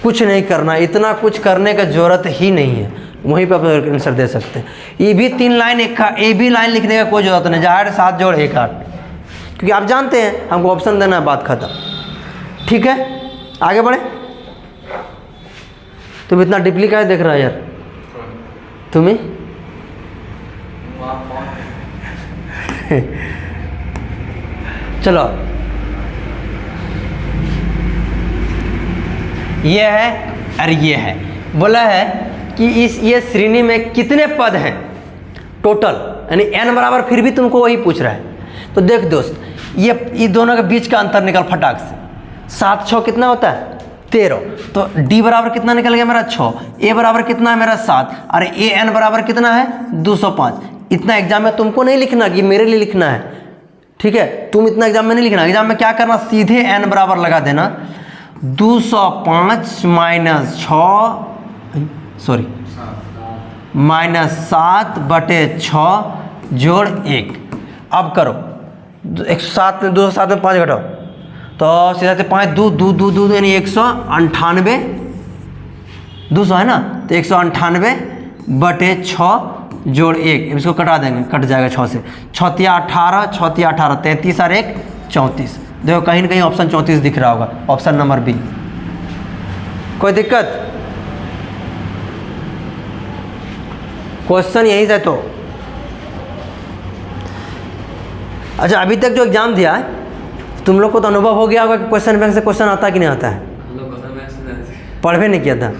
कुछ नहीं करना, इतना कुछ करने का जरूरत ही नहीं है, वहीं पर आप आंसर दे सकते हैं। ये भी 3 लाइन ए भी लाइन लिखने का कोई जरूरत नहीं, जाहिर 7 जोड़ 1 8, क्योंकि आप जानते हैं हमको ऑप्शन देना है, बात खत्म। ठीक है, आगे बढ़े। तुम इतना डीपली क्या देख रहा है यार, तुम्हें चलो ये है और ये है। बोला है कि ये श्रेणी में कितने पद हैं टोटल, यानी n बराबर, फिर भी तुमको वही पूछ रहा है। तो देख दोस्त, ये दोनों के बीच का अंतर निकल फटाक से। 7 6 कितना होता है 13, तो d बराबर कितना निकल गया मेरा 6, a बराबर कितना है मेरा 7, और a n बराबर कितना है 205। इतना एग्जाम में तुमको नहीं लिखना कि मेरे लिए लिखना है, ठीक है, तुम इतना एग्जाम में नहीं लिखना। एग्जाम में क्या करना, सीधे n बराबर लगा देना 205 माइनस 7/6 जोड़ 1। अब करो 107 में 207 में 5 घटाओ, तो सीधा से 5 2 यानी 198, 200 है ना, तो 198/6 जोड़ 1। इसको कटा देंगे, कट जाएगा 6 से, 6 या 18, 6 या 18, 33 और 1 34। देखो कहीं ना कहीं ऑप्शन 34 दिख रहा होगा, ऑप्शन नंबर बी। कोई दिक्कत, क्वेश्चन यही से। तो अच्छा, अभी तक जो एग्जाम दिया है तुम लोग को तो अनुभव हो गया होगा कि क्वेश्चन बैंक से क्वेश्चन आता है कि नहीं आता है, पढ़वे नहीं किया था।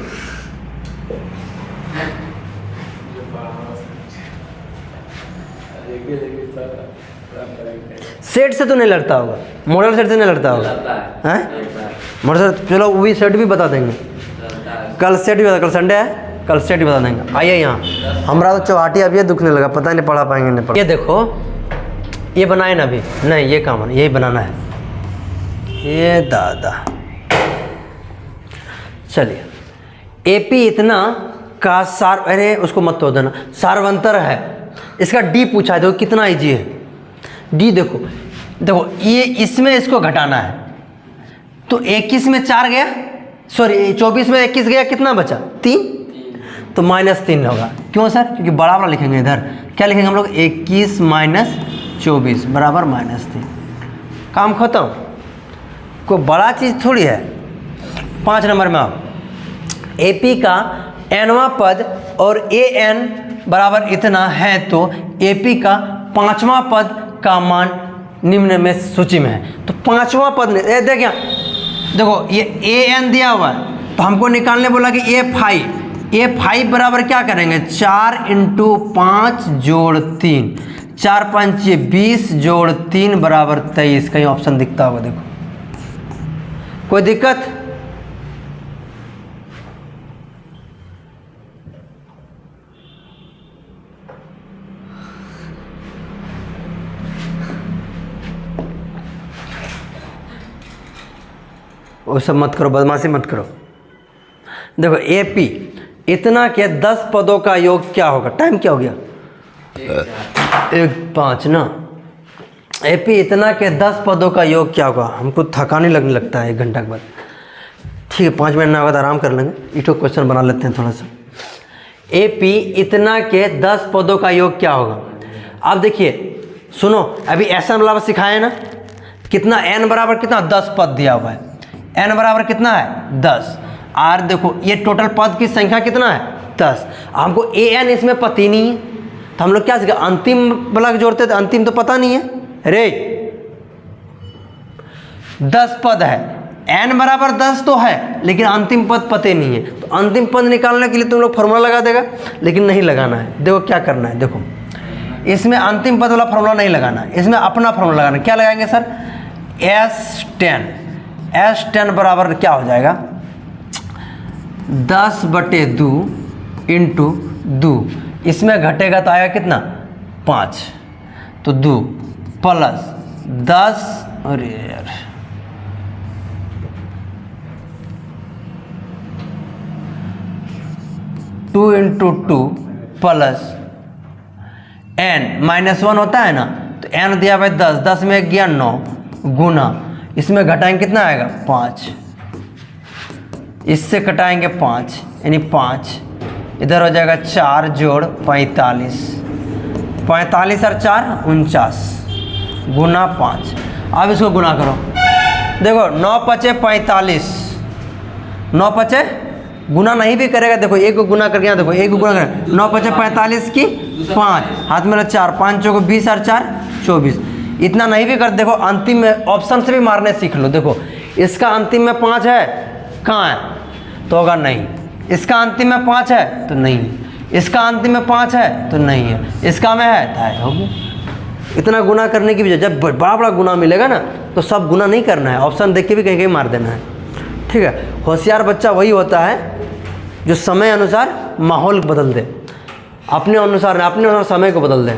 सेट से तो नहीं लड़ता होगा, मॉडल सेट से नहीं लड़ता होगा, हैं मॉडल सेट। चलो वो भी सेट भी बता देंगे, कल सेट भी बता, कल संडे है, कल सेट भी बता देंगे। आइए यहाँ, हमारा तो चौहाटी अभी दुखने लगा, पता नहीं पढ़ा पाएंगे नहीं पढ़ा। ये देखो, ये बनाए ना अभी, नहीं ये काम है, यही बनाना है, ये दादा। चलिए, एपी इतना का अरे उसको मत तोड़ देना, सार्वंतर है, इसका डी पूछा है। देखो कितना ईजी है डी, देखो ये इसमें इसको घटाना है, तो 21 में 4 गया, सॉरी 24 में 21 गया, कितना बचा 3, तो -3 होगा। क्यों सर, क्योंकि बड़ा वाला लिखेंगे इधर, क्या लिखेंगे हम लोग 21 - 24 बराबर -3। काम खत्म, कोई बड़ा चीज़ थोड़ी है। 5 नंबर में आप एपी का nवां पद और an बराबर इतना है, तो एपी का 5वां पद का मान निम्न में सूची में है। तो 5वां पद देखिए, देखो ये an दिया हुआ है, तो हमको निकालने बोला कि a5 बराबर क्या करेंगे 4 × 5 जोड़ 3, 4 × 5 = 20 जोड़ 3 बराबर 23। कहीं ऑप्शन दिखता होगा, देखो कोई दिक्कत। वो सब मत करो, बदमाशी मत करो। देखो एपी इतना के 10 पदों का योग क्या होगा, टाइम क्या हो गया 1:05 ना। एपी इतना के 10 पदों का योग क्या होगा, हमको थकाने लगने लगता है 1 घंटा के बाद। ठीक है, 5 मिनट ना होगा तो आराम कर लेंगे, इटो क्वेश्चन बना लेते हैं थोड़ा सा। एपी इतना के 10 पदों का योग क्या होगा। अब देखिए सुनो, अभी ऐसा मतलब सिखाए ना, कितना n बराबर कितना 10 पद दिया हुआ है, n बराबर कितना है 10। और देखो ये टोटल पद की संख्या कितना है 10। हमको an इसमें पता ही नहीं है, तो हम लोग क्या सीखा, अंतिम वाला जोड़ते थे, अंतिम तो पता नहीं है रे। 10 पद है, n बराबर 10 तो है, लेकिन अंतिम पद पते नहीं है। तो अंतिम पद निकालने के लिए तुम लोग फॉर्मूला लगा देगा, लेकिन नहीं लगाना है। देखो क्या करना है, देखो इसमें अंतिम पद वाला फॉर्मूला नहीं लगाना है, इसमें अपना फॉर्मूला लगाना है। क्या लगाएंगे सर? S10 बराबर क्या हो जाएगा? 10/2 इंटू 2, इसमें घटेगा तो आएगा कितना? 5, तो 2 प्लस 10, अरे यार 2 इंटू 2 प्लस n -1 होता है ना, तो n दिया भाई 10, 10 में गया 9 गुना, इसमें घटाएंगे कितना आएगा? 5, इससे घटाएंगे 5 यानी 5, इधर हो जाएगा 4 जोड़ 45, 45 और 4 49 गुना 5। अब इसको गुना करो, देखो 9 पचे 45, 9 पचे गुना नहीं भी करेगा, देखो एक को गुना करके यहाँ देखो, एक को गुना करेगा, 9 पचे 45 की 5, हाथ में 4, 5 चौको 20 और 4 24, इतना नहीं भी कर, देखो अंतिम में ऑप्शन से भी मारने सीख लो। देखो इसका अंतिम में 5 है, कहाँ है? तो होगा नहीं। इसका अंतिम में 5 है तो नहीं है, इसका अंतिम में 5 है तो नहीं है, इसका में है तो है, हो गया। इतना गुना करने की वजह, जब बड़ा बड़ा गुना मिलेगा ना तो सब गुना नहीं करना है, ऑप्शन देख के भी कहीं कहीं मार देना है, ठीक है। होशियार बच्चा वही होता है जो समय अनुसार माहौल बदल दे, अपने अनुसार समय को बदल दे।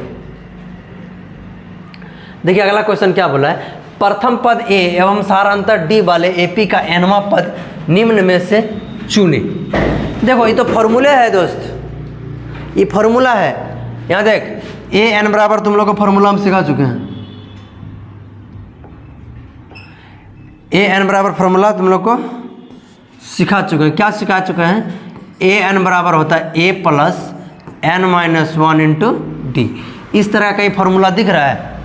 देखिए अगला क्वेश्चन क्या बोला है? प्रथम पद ए एवं सारांतर डी वाले एपी का nवां पद निम्न में से चुने। देखो ये तो फॉर्मूले है दोस्त, ये फॉर्मूला है। यहाँ देख an बराबर तुम लोग को फॉर्मूला हम सिखा चुके हैं, an बराबर फॉर्मूला तुम लोग को सिखा चुके हैं। क्या सिखा चुके हैं? an बराबर होता है a plus n-1 into D. इस तरह का ये फॉर्मूला दिख रहा है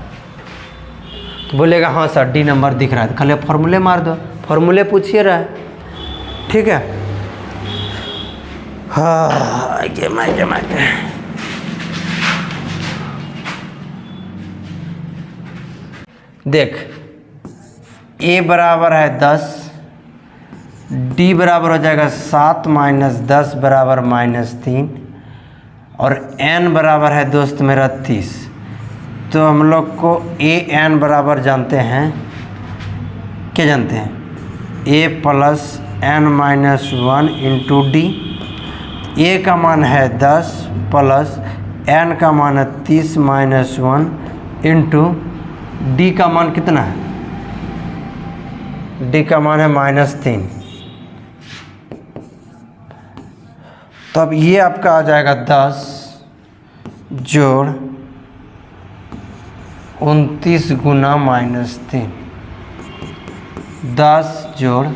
तो बोलेगा हाँ सर डी नंबर दिख रहा है, तो खाली फॉर्मूले मार दो, फॉर्मूले पूछिए रहा है, ठीक है। हाँ देख a बराबर है 10, d बराबर हो जाएगा 7 माइनस 10 बराबर -3, और n बराबर है दोस्त मेरा 30। तो हम लोग को an बराबर जानते हैं, क्या जानते हैं? a plus n-1 into D. a का मान है 10 प्लस n का मान है 30 माइनस 1 इंटू डी का मान कितना है? डी का मान है -3। तो अब ये आपका आ जाएगा 10 जोड़ 29 गुना -3, 10 जोड़,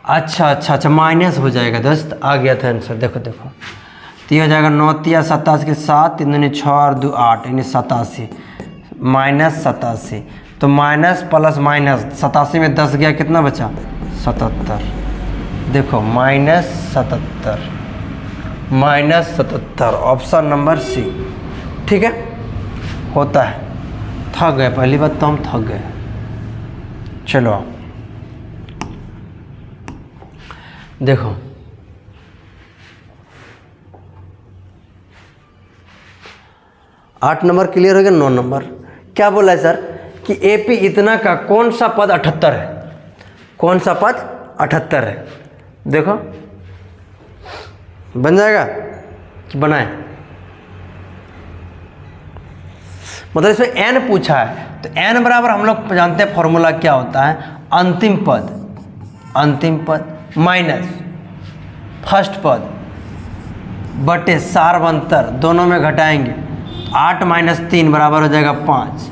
अच्छा माइनस हो जाएगा दोस्त, आ गया था आंसर। देखो तो ये हो जाएगा 9 तिया 27 के 7, 3 दूनी 6 और 2 8 यानी 87 -87। तो माइनस प्लस माइनस, 87 में 10 गया, कितना बचा? 77। देखो -77 ऑप्शन नंबर सी, ठीक है। होता है, थक गए, पहली बात तो हम थक गए। चलो देखो आठ नंबर क्लियर हो गया। 9 नंबर क्या बोला है सर कि एपी इतना का कौन सा पद 78 है? कौन सा पद 78 है? देखो बन जाएगा कि बनाए, मतलब इसमें n पूछा है तो n बराबर हम लोग जानते हैं फॉर्मूला क्या होता है, अंतिम पद माइनस फर्स्ट पद बटे सार्वंतर, दोनों में घटाएंगे 8 माइनस 3 बराबर हो जाएगा 5।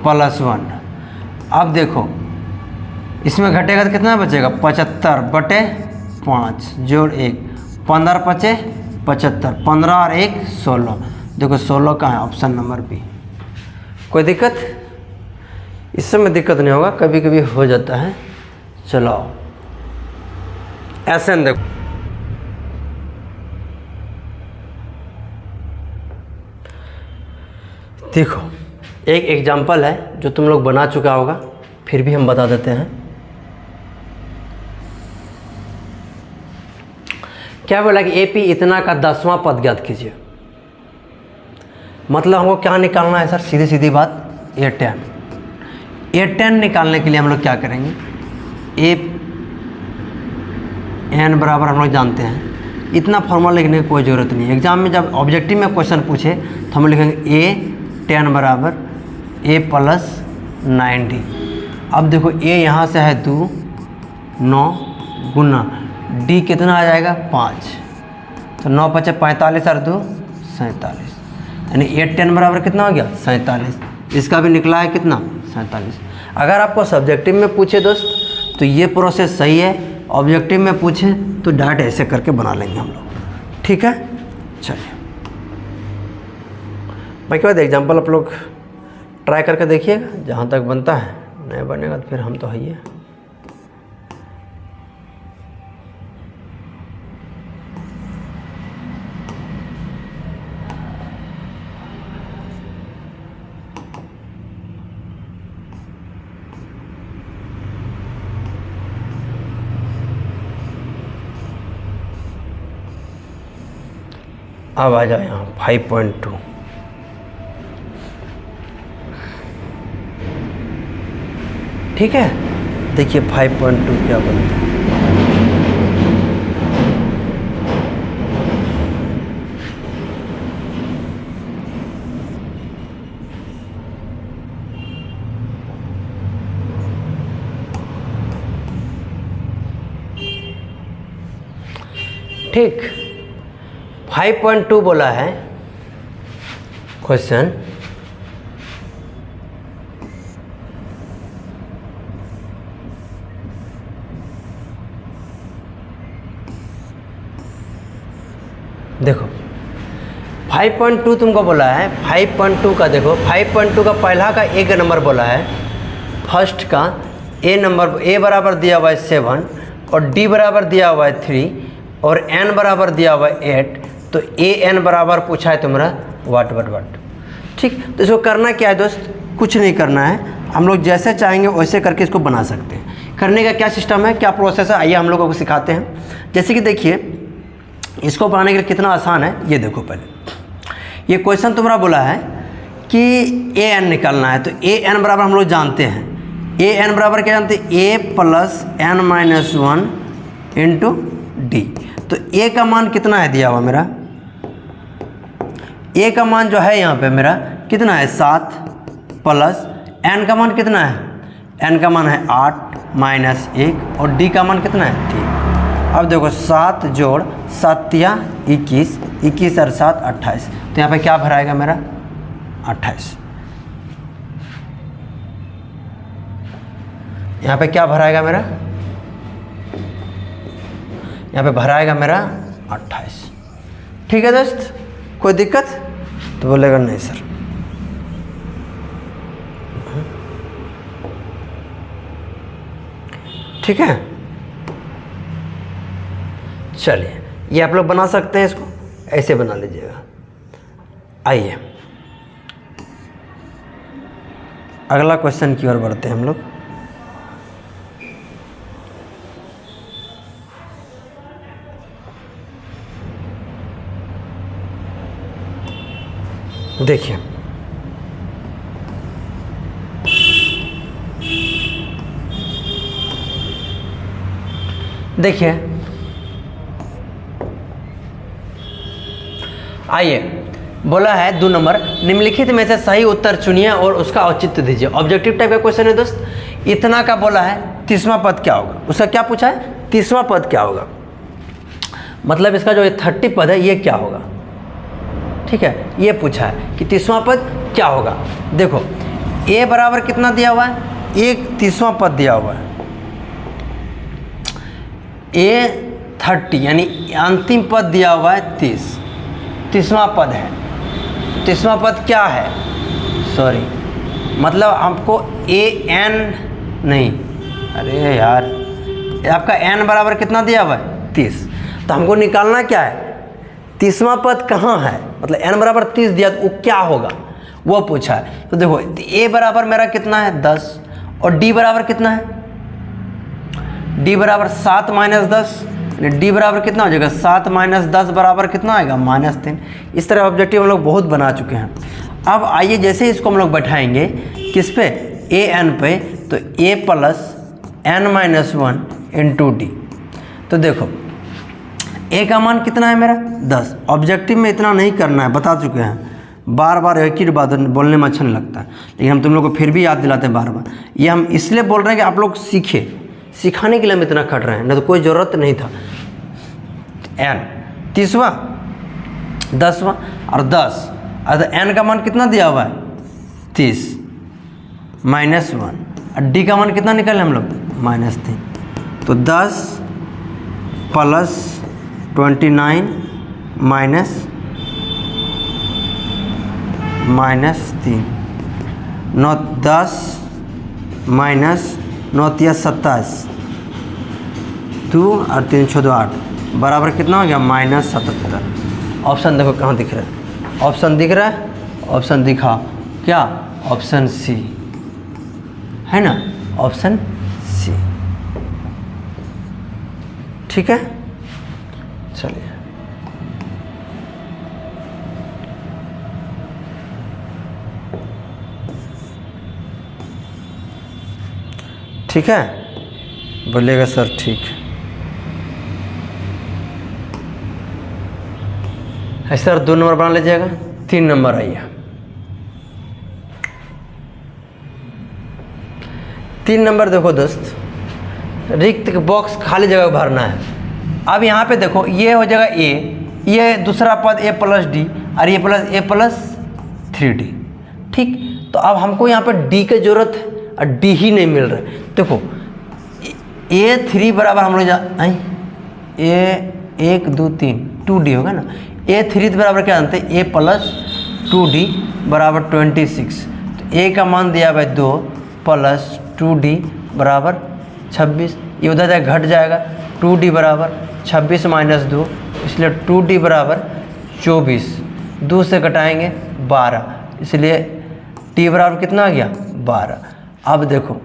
प्लस 1। अब देखो इसमें घटेगा तो कितना बचेगा? 75 बटे 5 जोड़ 1, 15 पचे 75, 15 और 1 16। देखो 16 का है ऑप्शन नंबर बी। कोई दिक्कत? इस समय दिक्कत नहीं होगा, कभी कभी हो जाता है। चलो ऐसे देखो देखो एक एग्जाम्पल है जो तुम लोग बना चुका होगा, फिर भी हम बता देते हैं। क्या बोला कि AP इतना का 10वां पद ज्ञात कीजिए। मतलब हमको क्या निकालना है सर? सीधी सीधी बात, A10 निकालने के लिए हम लोग क्या करेंगे? n बराबर हम लोग जानते हैं, इतना फॉर्मूला लिखने की कोई ज़रूरत नहीं है। एग्जाम में जब ऑब्जेक्टिव में क्वेश्चन पूछे तो हम लिखेंगे A10 बराबर A + 90। अब देखो A यहाँ से है 2, 9 गुना D कितना आ जाएगा? 5, तो 9 × 5 = 45 और 2 47, यानी A10 बराबर कितना हो गया? 47। इसका भी निकला है कितना? 47। अगर आपको सब्जेक्टिव में पूछे दोस्त तो ये प्रोसेस सही है, ऑब्जेक्टिव में पूछे तो डायरेक्ट ऐसे करके बना लेंगे हम लोग। ठीक है, चलिए बाकी बाद एग्जाम्पल आप लोग ट्राई करके देखिएगा, जहाँ तक बनता है। नहीं बनेगा तो फिर हम तो है ही है। अब आ जाओ यहाँ 5.2। ठीक है, देखिए 5.2 क्या बनता है। ठीक, 5.2 बोला है क्वेश्चन। देखो 5.2 तुमको बोला है, 5.2 का देखो 5.2 का पहला का एक नंबर बोला है, फर्स्ट का A नंबर, A बराबर दिया हुआ है 7 और D बराबर दिया हुआ है 3 और N बराबर दिया हुआ है 8, तो AN बराबर पूछा है तुम्हारा वाट। ठीक, तो इसको करना क्या है दोस्त? कुछ नहीं करना है, हम लोग जैसे चाहेंगे वैसे करके इसको बना सकते हैं। करने का क्या सिस्टम है, क्या प्रोसेस है, आइए हम लोगों को सिखाते हैं। जैसे कि देखिए इसको बनाने के लिए कितना आसान है, ये देखो। पहले ये क्वेश्चन तुम्हारा बोला है कि AN निकालना है, तो AN बराबर हम लोग जानते हैं। AN बराबर क्या जानते हैं? A + n - 1 × D। तो A का मान कितना है दिया हुआ मेरा? A का मान जो है यहाँ पे मेरा कितना है? 7 प्लस N का मान कितना है? N का मान है 8 - 1 और D का मान कितना है? 3। अब देखो 7 जोड़ 7 या 21, 21 और 7 28, तो यहाँ पे क्या भराएगा मेरा? 28। यहाँ पे क्या भराएगा मेरा? यहाँ पे भराएगा मेरा 28। ठीक है दोस्त, कोई दिक्कत? तो बोलेगा नहीं सर। ठीक है, चलिए ये आप लोग बना सकते हैं, इसको ऐसे बना लीजिएगा। आइए अगला क्वेश्चन की ओर बढ़ते हैं हम लोग। देखिए आइए, बोला है 2 नंबर, निम्नलिखित में से सही उत्तर चुनिए और उसका औचित्य दीजिए। ऑब्जेक्टिव टाइप का क्वेश्चन है दोस्त। इतना का बोला है, 30वां पद क्या होगा? उसका क्या पूछा है? 30वां पद क्या होगा? मतलब इसका जो 30 पद है ये क्या होगा? ठीक है, ये पूछा है कि 30वां पद क्या होगा। देखो A बराबर कितना दिया हुआ है? 1 30वां पद दिया हुआ है। A 30 यानी अंतिम पद दिया हुआ है 30, 30वां पद है। 30वां पद क्या है? सॉरी, मतलब हमको AN नहीं, अरे यार आपका N बराबर कितना दिया हुआ है? 30। तो हमको निकालना क्या है? 30वां पद कहाँ है? मतलब N बराबर 30 दिया तो वो क्या होगा? वो पूछा है। तो देखो ए बराबर मेरा कितना है 10 और डी बराबर कितना है, डी बराबर 7 माइनस 10, डी बराबर कितना हो जाएगा 7 माइनस 10 बराबर कितना आएगा -3। इस तरह ऑब्जेक्टिव हम लोग बहुत बना चुके हैं। अब आइए जैसे इसको हम लोग बैठाएंगे किस पे, ए एन पे, तो A plus N minus 1 into D. तो देखो ए का मान कितना है मेरा 10। ऑब्जेक्टिव में इतना नहीं करना है, बता चुके हैं, बार बार एक ही बात बोलने में अच्छा नहीं लगता है, लेकिन हम तुम लोग को फिर भी याद दिलाते हैं बार बार। ये हम इसलिए बोल रहे हैं कि आप लोग सीखे, सिखाने के लिए हम इतना खट रहे हैं, ना तो कोई ज़रूरत नहीं था। एन 30वां 10वां और 10, और एन का मान कितना दिया हुआ है 30 -1 और डी का मान कितना निकाले हम लोग -3। तो 10 प्लस 29 माइनस -3, 9 10 माइनस 9 × 27, 2 और 3 × 8 बराबर कितना हो गया -77। ऑप्शन देखो कहाँ दिख रहा है, ऑप्शन दिख रहा है, ऑप्शन दिखा क्या, ऑप्शन सी है ना, ऑप्शन सी। ठीक है, चलिए ठीक है, बोलिएगा सर ठीक है सर। 2 नंबर बना लीजिएगा। 3 नंबर आइए, 3 नंबर देखो दोस्त, रिक्त बॉक्स खाली जगह भरना है। अब यहाँ पे देखो ये हो जाएगा ए, ये दूसरा पद ए प्लस डी और ये ए प्लस 3d। ठीक, तो अब हमको यहाँ पे डी की जरूरत है और डी ही नहीं मिल रहा है। देखो A3 बराबर हम लोग ए 1 2 3 2d होगा ना, A3 बराबर क्या जानते हैं, ए प्लस 2d बराबर 26। तो ए का मान दिया हुआ 2 प्लस 2d बराबर 26, ये उधर जाकर घट जाएगा, 2d बराबर 26 माइनस 2, इसलिए 2d बराबर 24, 2 से घटाएंगे 12, इसलिए t बराबर कितना आ गया 12। अब देखो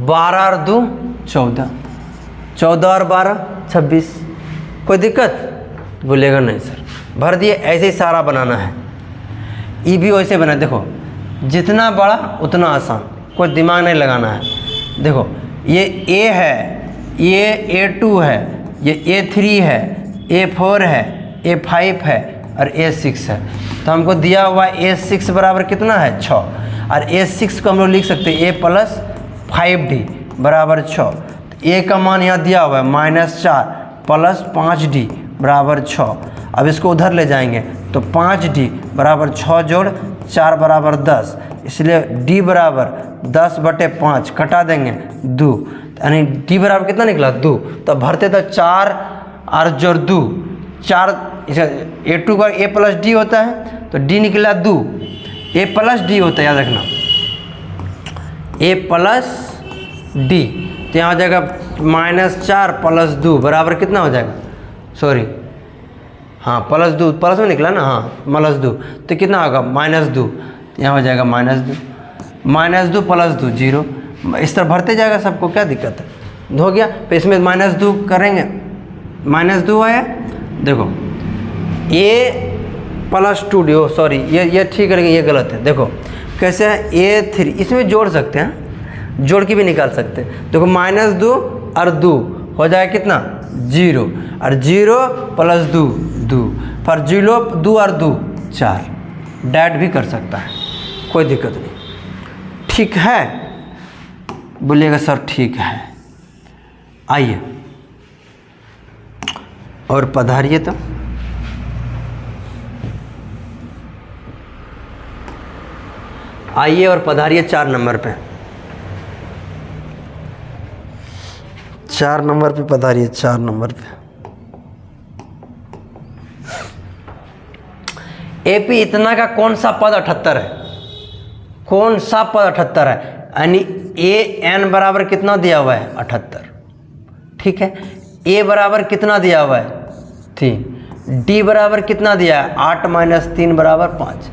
12 और 2 14, 14 और 12 26, कोई दिक्कत बोलेगा नहीं सर, भर दिए। ऐसे ही सारा बनाना है, ई भी वैसे बना। देखो जितना बड़ा उतना आसान, कोई दिमाग नहीं लगाना है। देखो ये ए है, ये A2 है, ये A3 है, A4 है, A5 है और A6 है। तो हमको दिया हुआ A6 बराबर कितना है 6, और A6 को हम लोग लिख सकते हैं A प्लस 5d बराबर 6। ए का मान यहाँ दिया हुआ है -4 प्लस 5d बराबर 6। अब इसको उधर ले जाएंगे तो 5d बराबर 6 जोड़ 4 बराबर 10, इसलिए d बराबर 10/5 कटा देंगे 2, यानी d बराबर कितना निकला 2। तो भरते तो 4 और जोड़ 2 4, A2 का A प्लस डी होता है तो d निकला 2, A प्लस डी होता है, याद रखना A प्लस डी। तो यहाँ हो जाएगा -4 प्लस 2 बराबर कितना हो जाएगा, सॉरी हाँ प्लस 2, प्लस में निकला ना, हाँ -2, तो कितना होगा -2, यहाँ हो जाएगा -2 प्लस 2 0। इस तरह भरते जाएगा सबको, क्या दिक्कत है, हो गया। तो इसमें -2 करेंगे, -2 आया। देखो A plus 2d, O sorry ये ठीक करेंगे, ये गलत है। देखो कैसे है, A3 इसमें जोड़ सकते हैं, जोड़ के भी निकाल सकते हैं। देखो -2 और 2 हो जाएगा कितना 0, और 0 प्लस 2 2, पर 0 2 और 2 4, डैट भी कर सकता है, कोई दिक्कत नहीं। ठीक है, बोलिएगा सर ठीक है। आइए और पधारिए, तो आइए और पधारिए 4 नंबर पे, 4 नंबर पे पधारिए, 4 नंबर पे। एपी इतना का कौन सा पद 78 है, कौन सा पद 78 है, यानी ए एन बराबर कितना दिया हुआ है 78। ठीक है, ए बराबर कितना दिया हुआ है 3, डी बराबर कितना दिया है 8 - 3 बराबर 5।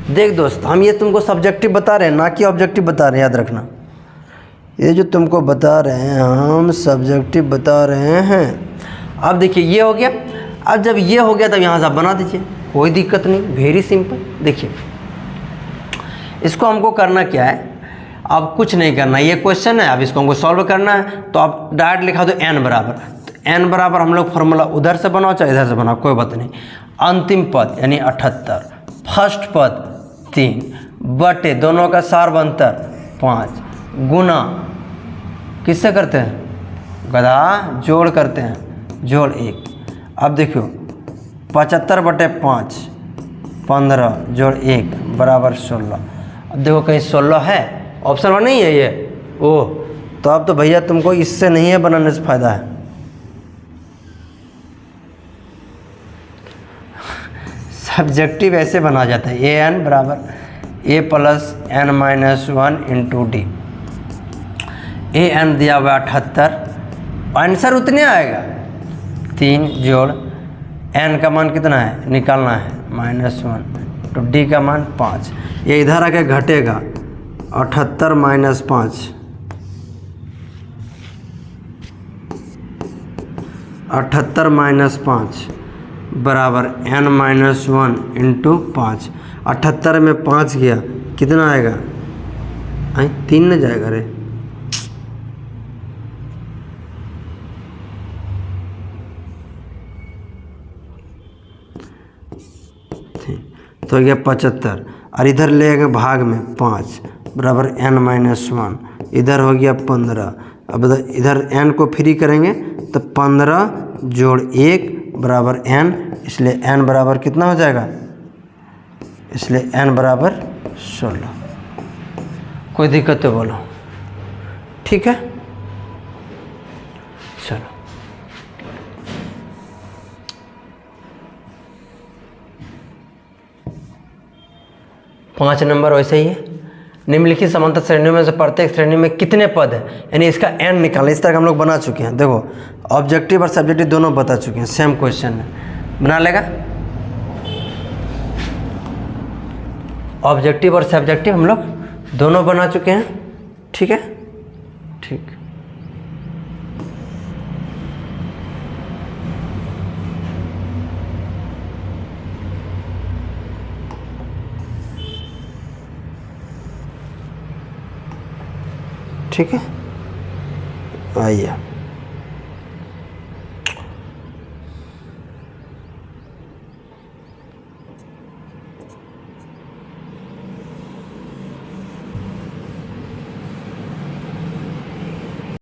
देख दोस्त, हम ये तुमको सब्जेक्टिव बता रहे हैं ना कि ऑब्जेक्टिव बता रहे हैं, याद रखना। ये जो तुमको बता रहे हैं हम सब्जेक्टिव बता रहे हैं। अब देखिए ये हो गया। अब जब ये हो गया तब यहाँ से आप बना दीजिए, कोई दिक्कत नहीं, वेरी सिंपल। देखिए इसको हमको करना क्या है, अब कुछ नहीं करना, ये क्वेश्चन है, अब इसको हमको सॉल्व करना है। तो आप डायरेक्ट लिखा दो n बराबर, तो n बराबर हम लोग फॉर्मूला उधर से बनाओ चाहे इधर से बनाओ, कोई बात नहीं। अंतिम पद यानी 78, फर्स्ट पद 3 बटे दोनों का सार बनतर 5 गुना किससे करते हैं, गधा जोड़ करते हैं, जोड़ 1। अब देखो 75 बटे 5 15 जोड़ 1 बराबर 16। अब देखो कहीं 16 है, ऑप्शन में नहीं है ये, ओह तो अब तो भैया तुमको इससे नहीं है बनाने से फ़ायदा है। सब्जेक्टिव ऐसे बना जाता है, ए एन बराबर A plus N minus 1 into D. A N दिया हुआ 78, आंसर उतने आएगा 3 जोड़ एन का मान कितना है निकालना है -1 तो डी का मान 5। ये इधर आके घटेगा 78 माइनस 5, 78 माइनस 5 बराबर n माइनस 1 इंटू 5। 78 में 5 गया कितना आएगा, 3 न जाएगा रे, तो हो गया 75। और इधर ले गए भाग में 5 बराबर n माइनस 1, इधर हो गया 15। अब इधर n को फ्री करेंगे तो 15 जोड़ 1 बराबर n, इसलिए n बराबर कितना हो जाएगा, इसलिए n बराबर 16। कोई दिक्कत तो बोलो, ठीक है। चलो 5 नंबर वैसे ही है। निम्नलिखित समांतर श्रेणियों में से प्रत्येक श्रेणी में कितने पद है, यानी इसका n निकालना। इस तरह हम लोग बना चुके हैं, देखो ऑब्जेक्टिव और सब्जेक्टिव दोनों बता चुके हैं, सेम क्वेश्चन है, बना लेगा। ऑब्जेक्टिव और सब्जेक्टिव हम लोग दोनों बना चुके हैं, ठीक है, ठीक। ठीक है, आइए।